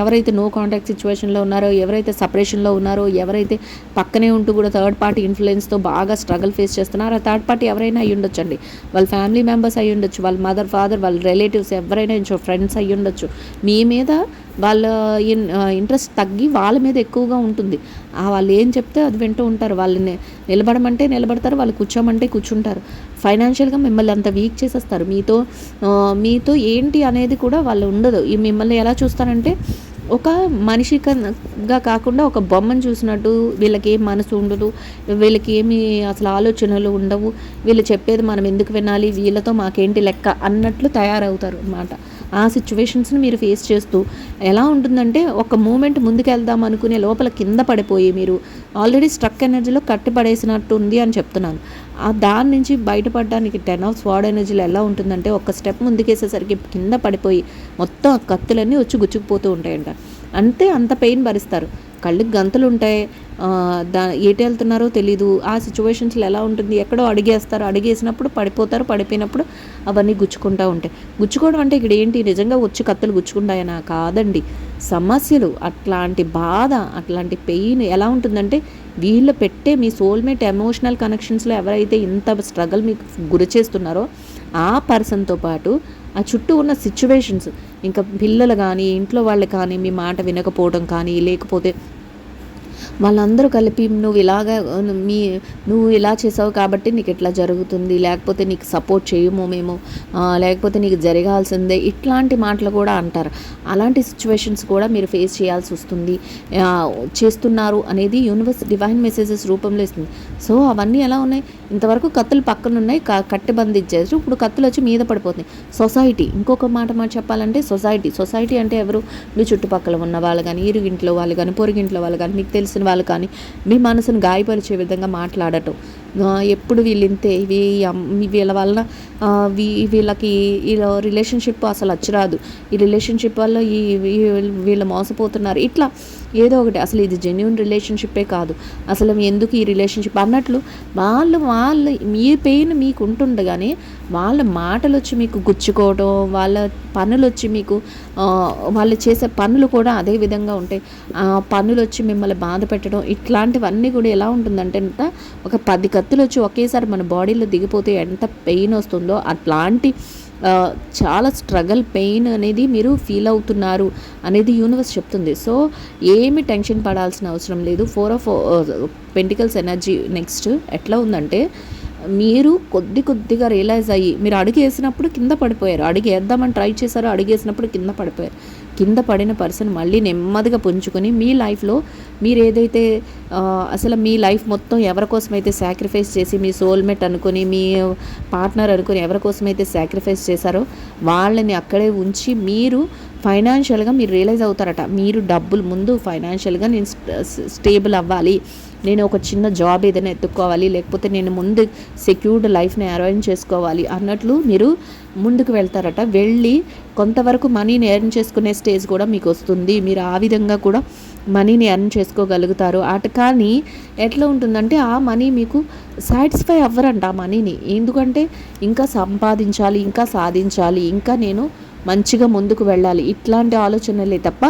ఎవరైతే నో కాంటాక్ట్ సిచ్యువేషన్లో ఉన్నారో, ఎవరైతే సపరేషన్లో ఉన్నారో, ఎవరైతే పక్కనే ఉంటూ కూడా థర్డ్ పార్టీ ఇన్ఫ్లుయెన్స్తో బాగా స్ట్రగుల్ ఫేస్ చేస్తున్నారో, ఆ థర్డ్ పార్టీ ఎవరైనా అయ్యి ఉండొచ్చు అండి. వాళ్ళ ఫ్యామిలీ మెంబర్స్ అయ్యి ఉండొచ్చు, వాళ్ళ మదర్ ఫాదర్, వాళ్ళ రిలేటివ్స్ ఎవరైనా ఫ్రెండ్స్ అయ్యి ఉండొచ్చు. మీ మీద వాళ్ళ ఇంట్రెస్ట్ తగ్గి వాళ్ళ మీద ఎక్కువగా ఉంటుంది. వాళ్ళు ఏం చెప్తే అది వింటూ ఉంటారు. వాళ్ళని నిలబడమంటే నిలబడతారు, వాళ్ళు కూర్చోమంటే కూర్చుంటారు. ఫైనాన్షియల్గా మిమ్మల్ని అంత వీక్ చేసేస్తారు. మీతో ఏంటి అనేది కూడా వాళ్ళు ఉండదు. మిమ్మల్ని ఎలా చూస్తారంటే ఒక మనిషిగా కాకుండా ఒక బొమ్మను చూసినట్టు. వీళ్ళకి ఏం మనసు ఉండదు, వీళ్ళకి ఏమి అసలు ఆలోచనలు ఉండవు, వీళ్ళు చెప్పేది మనం ఎందుకు వినాలి, వీళ్ళతో మాకేంటి లెక్క అన్నట్లు తయారవుతారు అన్నమాట. ఆ సిచ్యువేషన్స్ని మీరు ఫేస్ చేస్తూ ఎలా ఉంటుందంటే ఒక మూమెంట్ ముందుకు వెళ్దాం అనుకునే లోపల కింద పడిపోయి మీరు ఆల్రెడీ స్ట్రక్ ఎనర్జీలో కట్టి పడేసినట్టు ఉంది అని చెప్తున్నాను. దాని నుంచి బయటపడడానికి 10 ఆఫ్ స్వార్డ్ ఎనర్జీలో ఎలా ఉంటుందంటే ఒక స్టెప్ ముందుకేసేసరికి కింద పడిపోయి మొత్తం ఆ కత్తులన్నీ వచ్చి గుచ్చుకుపోతూ ఉంటాయంట. అంత పెయిన్ భరిస్తారు, కళ్ళకి గంతులు ఉంటాయి, ఎటు వెళ్తున్నారో తెలీదు. ఆ సిచ్యువేషన్స్లో ఎలా ఉంటుంది, ఎక్కడో అడిగేసినప్పుడు పడిపోతారు, పడిపోయినప్పుడు అవన్నీ గుచ్చుకుంటూ ఉంటాయి. గుచ్చుకోవడం అంటే ఇక్కడ ఏంటి, నిజంగా వచ్చి కత్తులు గుచ్చుకుంటాయనా? కాదండి, సమస్యలు. అట్లాంటి బాధ, అట్లాంటి పెయిన్ ఎలా ఉంటుందంటే వీళ్ళు పెట్టే మీ సోల్మేట్ ఎమోషనల్ కనెక్షన్స్లో ఎవరైతే ఇంత స్ట్రగల్ మీకు గురి చేస్తున్నారో ఆ పర్సన్తో పాటు ఆ చుట్టూ ఉన్న సిచ్యువేషన్స్, ఇంకా పిల్లలు కానీ ఇంట్లో వాళ్ళు కానీ మీ మాట వినకపోవడం కానీ, లేకపోతే వాళ్ళందరూ కలిపి నువ్వు ఇలా చేసావు కాబట్టి నీకు ఇట్లా జరుగుతుంది, లేకపోతే నీకు సపోర్ట్ చేయము మేము, లేకపోతే నీకు జరగాల్సిందే, ఇట్లాంటి మాటలు కూడా అంటారు. అలాంటి సిచ్యువేషన్స్ కూడా మీరు ఫేస్ చేయాల్సి వస్తుంది, చేస్తున్నారు అనేది యూనివర్స్ డివైన్ మెసేజెస్ రూపంలో ఇస్తుంది. సో అవన్నీ ఎలా ఉన్నాయి, ఇంతవరకు కత్తులు పక్కన ఉన్నాయి, కట్టి బంధించేసి ఇప్పుడు కత్తులు వచ్చి మీద పడిపోతున్నాయి. సొసైటీ, ఇంకొక మాట చెప్పాలంటే సొసైటీ అంటే ఎవరు, మీ చుట్టుపక్కల ఉన్న వాళ్ళు కానీ, ఇరుగింట్లో వాళ్ళు కానీ, పొరుగింట్లో వాళ్ళు కానీ, మీకు తెలిసిన వాళ్ళు కానీ, మీ మనసును గాయపరిచే విధంగా మాట్లాడటం. ఎప్పుడు వీళ్ళింతే, వీళ్ళ వలన వీళ్ళకి ఈ రిలేషన్షిప్ అసలు అచ్చిరాదు, ఈ రిలేషన్షిప్ వల్ల వీళ్ళు మోసపోతున్నారు, ఇట్లా ఏదో ఒకటి. అసలు ఇది జెన్యూన్ రిలేషన్షిప్పే కాదు, అసలు ఎందుకు ఈ రిలేషన్షిప్ అన్నట్లు వాళ్ళు మీ పెయిన్ మీకు ఉంటుండగానే వాళ్ళ మాటలు వచ్చి మీకు గుచ్చుకోవడం, వాళ్ళ పనులు వచ్చి మీకు వాళ్ళు చేసే పనులు కూడా అదే విధంగా ఉంటాయి. పనులు వచ్చి మిమ్మల్ని బాధ పెట్టడం, ఇట్లాంటివన్నీ కూడా ఎలా ఉంటుందంటే ఒక 10 కత్తులు వచ్చి ఒకేసారి మన బాడీలో దిగిపోతే ఎంత పెయిన్ వస్తుందో అట్లాంటి చాలా స్ట్రగల్, పెయిన్ అనేది మీరు ఫీల్ అవుతున్నారు అనేది యూనివర్స్ చెప్తుంది. సో ఏమి టెన్షన్ పడాల్సిన అవసరం లేదు. 4 ఆఫ్ పెంటికల్స్ ఎనర్జీ నెక్స్ట్ ఎట్లా ఉందంటే, మీరు కొద్దిగా రియలైజ్ అయ్యి మీరు అడుగు వేసినప్పుడు కింద పడిపోయారు, అడుగు వేద్దామని ట్రై చేశారు, అడుగు వేసినప్పుడు కింద పడిపోయారు. కింద పడిన పర్సన్ మళ్ళీ నెమ్మదిగా పుంజుకొని మీ లైఫ్లో మీరు ఏదైతే అసలు మీ లైఫ్ మొత్తం ఎవరి కోసమైతే సాక్రిఫైస్ చేసి, మీ సోల్మేట్ అనుకొని, మీ పార్ట్నర్ అనుకొని ఎవరి కోసమైతే సాక్రిఫైస్ చేశారో వాళ్ళని అక్కడే ఉంచి మీరు ఫైనాన్షియల్గా మీరు రియలైజ్ అవుతారట. మీరు డబ్బులు ముందు ఫైనాన్షియల్గా నేను స్టేబుల్ అవ్వాలి, నేను ఒక చిన్న జాబ్ ఏదైనా ఎత్తుక్కోవాలి, లేకపోతే నేను ముందు సెక్యూర్డ్ లైఫ్ని అరేంజ్ చేసుకోవాలి అన్నట్లు మీరు ముందుకు వెళ్తారట. వెళ్ళి కొంతవరకు మనీని ఎర్న్ చేసుకునే స్టేజ్ కూడా మీకు వస్తుంది. మీరు ఆ విధంగా కూడా మనీని ఎర్న్ చేసుకోగలుగుతారు. కానీ ఎట్లా ఉంటుందంటే ఆ మనీ మీకు సాటిస్ఫై అవ్వరంట ఆ మనీని. ఎందుకంటే ఇంకా సంపాదించాలి, ఇంకా సాధించాలి, ఇంకా నేను మంచిగా ముందుకు వెళ్ళాలి, ఇట్లాంటి ఆలోచనలే తప్ప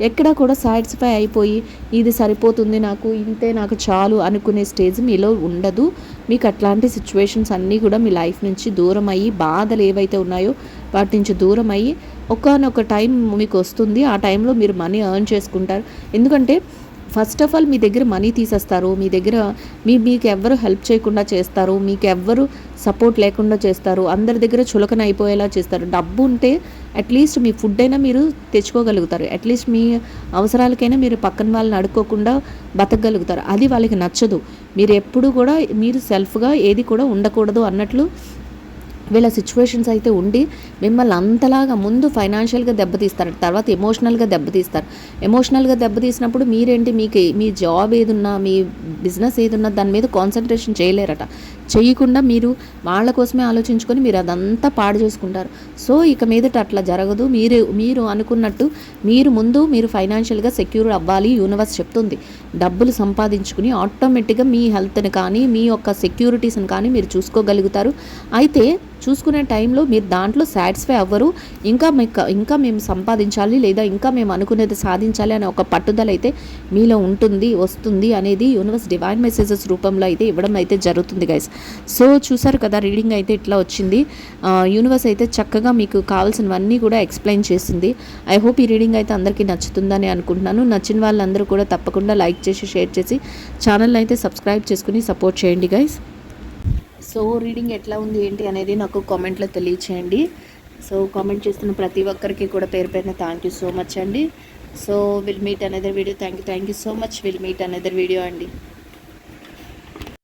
ఎక్కడా కూడా సాటిస్ఫై అయిపోయి ఇది సరిపోతుంది నాకు, ఇంతే నాకు చాలు అనుకునే స్టేజ్ మీలో ఉండదు. మీకు అట్లాంటి సిచ్యువేషన్స్ అన్నీ కూడా మీ లైఫ్ నుంచి దూరం అయ్యి, బాధలు ఏవైతే ఉన్నాయో వాటి నుంచి దూరం అయ్యి ఒకానొక టైం మీకు వస్తుంది. ఆ టైంలో మీరు మనీ ఎర్న్ చేసుకుంటారు. ఎందుకంటే ఫస్ట్ ఆఫ్ ఆల్ మీ దగ్గర మనీ తీసేస్తారు, మీ దగ్గర మీకు ఎవ్వరు హెల్ప్ చేయకుండా చేస్తారు, మీకు ఎవ్వరు సపోర్ట్ లేకుండా చేస్తారు, అందరి దగ్గర చులకన అయిపోయేలా చేస్తారు. డబ్బు ఉంటే అట్లీస్ట్ మీ ఫుడ్ అయినా మీరు తెచ్చుకోగలుగుతారు, అట్లీస్ట్ మీ అవసరాలకైనా మీరు పక్కన వాళ్ళని అడుక్కోకుండా బతకగలుగుతారు. అది వాళ్ళకి నచ్చదు. మీరు ఎప్పుడు కూడా మీరు సెల్ఫ్గా ఏది కూడా ఉండకూడదు అన్నట్లు వీళ్ళ సిచ్యువేషన్స్ అయితే ఉండి మిమ్మల్ని అంతలాగా ముందు ఫైనాన్షియల్గా దెబ్బతీస్తారు, తర్వాత ఎమోషనల్గా దెబ్బతీస్తారు. ఎమోషనల్గా దెబ్బతీసినప్పుడు మీరేంటి, మీకు మీ జాబ్ ఏదున్నా, మీ బిజినెస్ ఏదున్నా దాని మీద కాన్సన్ట్రేషన్ చేయలేరట. చేయకుండా మీరు వాళ్ళ కోసమే ఆలోచించుకొని మీరు అదంతా పాడు చేసుకుంటారు. సో ఇక మీదట అట్లా జరగదు. మీరు అనుకున్నట్టు మీరు ఫైనాన్షియల్గా సెక్యూర్ అవ్వాలి. యూనివర్స్ చెప్తుంది, డబ్బులు సంపాదించుకుని ఆటోమేటిక్గా మీ హెల్త్ని కానీ మీ యొక్క సెక్యూరిటీస్ని కానీ మీరు చూసుకోగలుగుతారు. అయితే చూసుకునే టైంలో మీరు దాంట్లో సాటిస్ఫై అవ్వరు. ఇంకా మేము సంపాదించాలి, లేదా ఇంకా మేము అనుకునేది సాధించాలి అనే ఒక పట్టుదల అయితే మీలో వస్తుంది అనేది యూనివర్స్ డివైన్ మెసేజెస్ రూపంలో అయితే ఇవ్వడం అయితే జరుగుతుంది గైస్. సో చూసారు కదా, రీడింగ్ అయితే ఇట్లా వచ్చింది. యూనివర్స్ అయితే చక్కగా మీకు కావాల్సినవన్నీ కూడా ఎక్స్ప్లెయిన్ చేసింది. ఐ హోప్ ఈ రీడింగ్ అయితే అందరికీ నచ్చుతుందని అనుకుంటున్నాను. నచ్చిన వాళ్ళందరూ కూడా తప్పకుండా లైక్ చేసి షేర్ చేసి ఛానల్ని అయితే సబ్స్క్రైబ్ చేసుకుని సపోర్ట్ చేయండి గైస్. సో రీడింగ్ ఎట్లా ఉంది ఏంటి అనేది నాకు కామెంట్లో తెలియచేయండి. సో కామెంట్ చేస్తున్న ప్రతి ఒక్కరికి కూడా పేరు పేరున థ్యాంక్ యూ సో మచ్ అండి. So will meet another video. Thank you so much. Will meet another video అండి.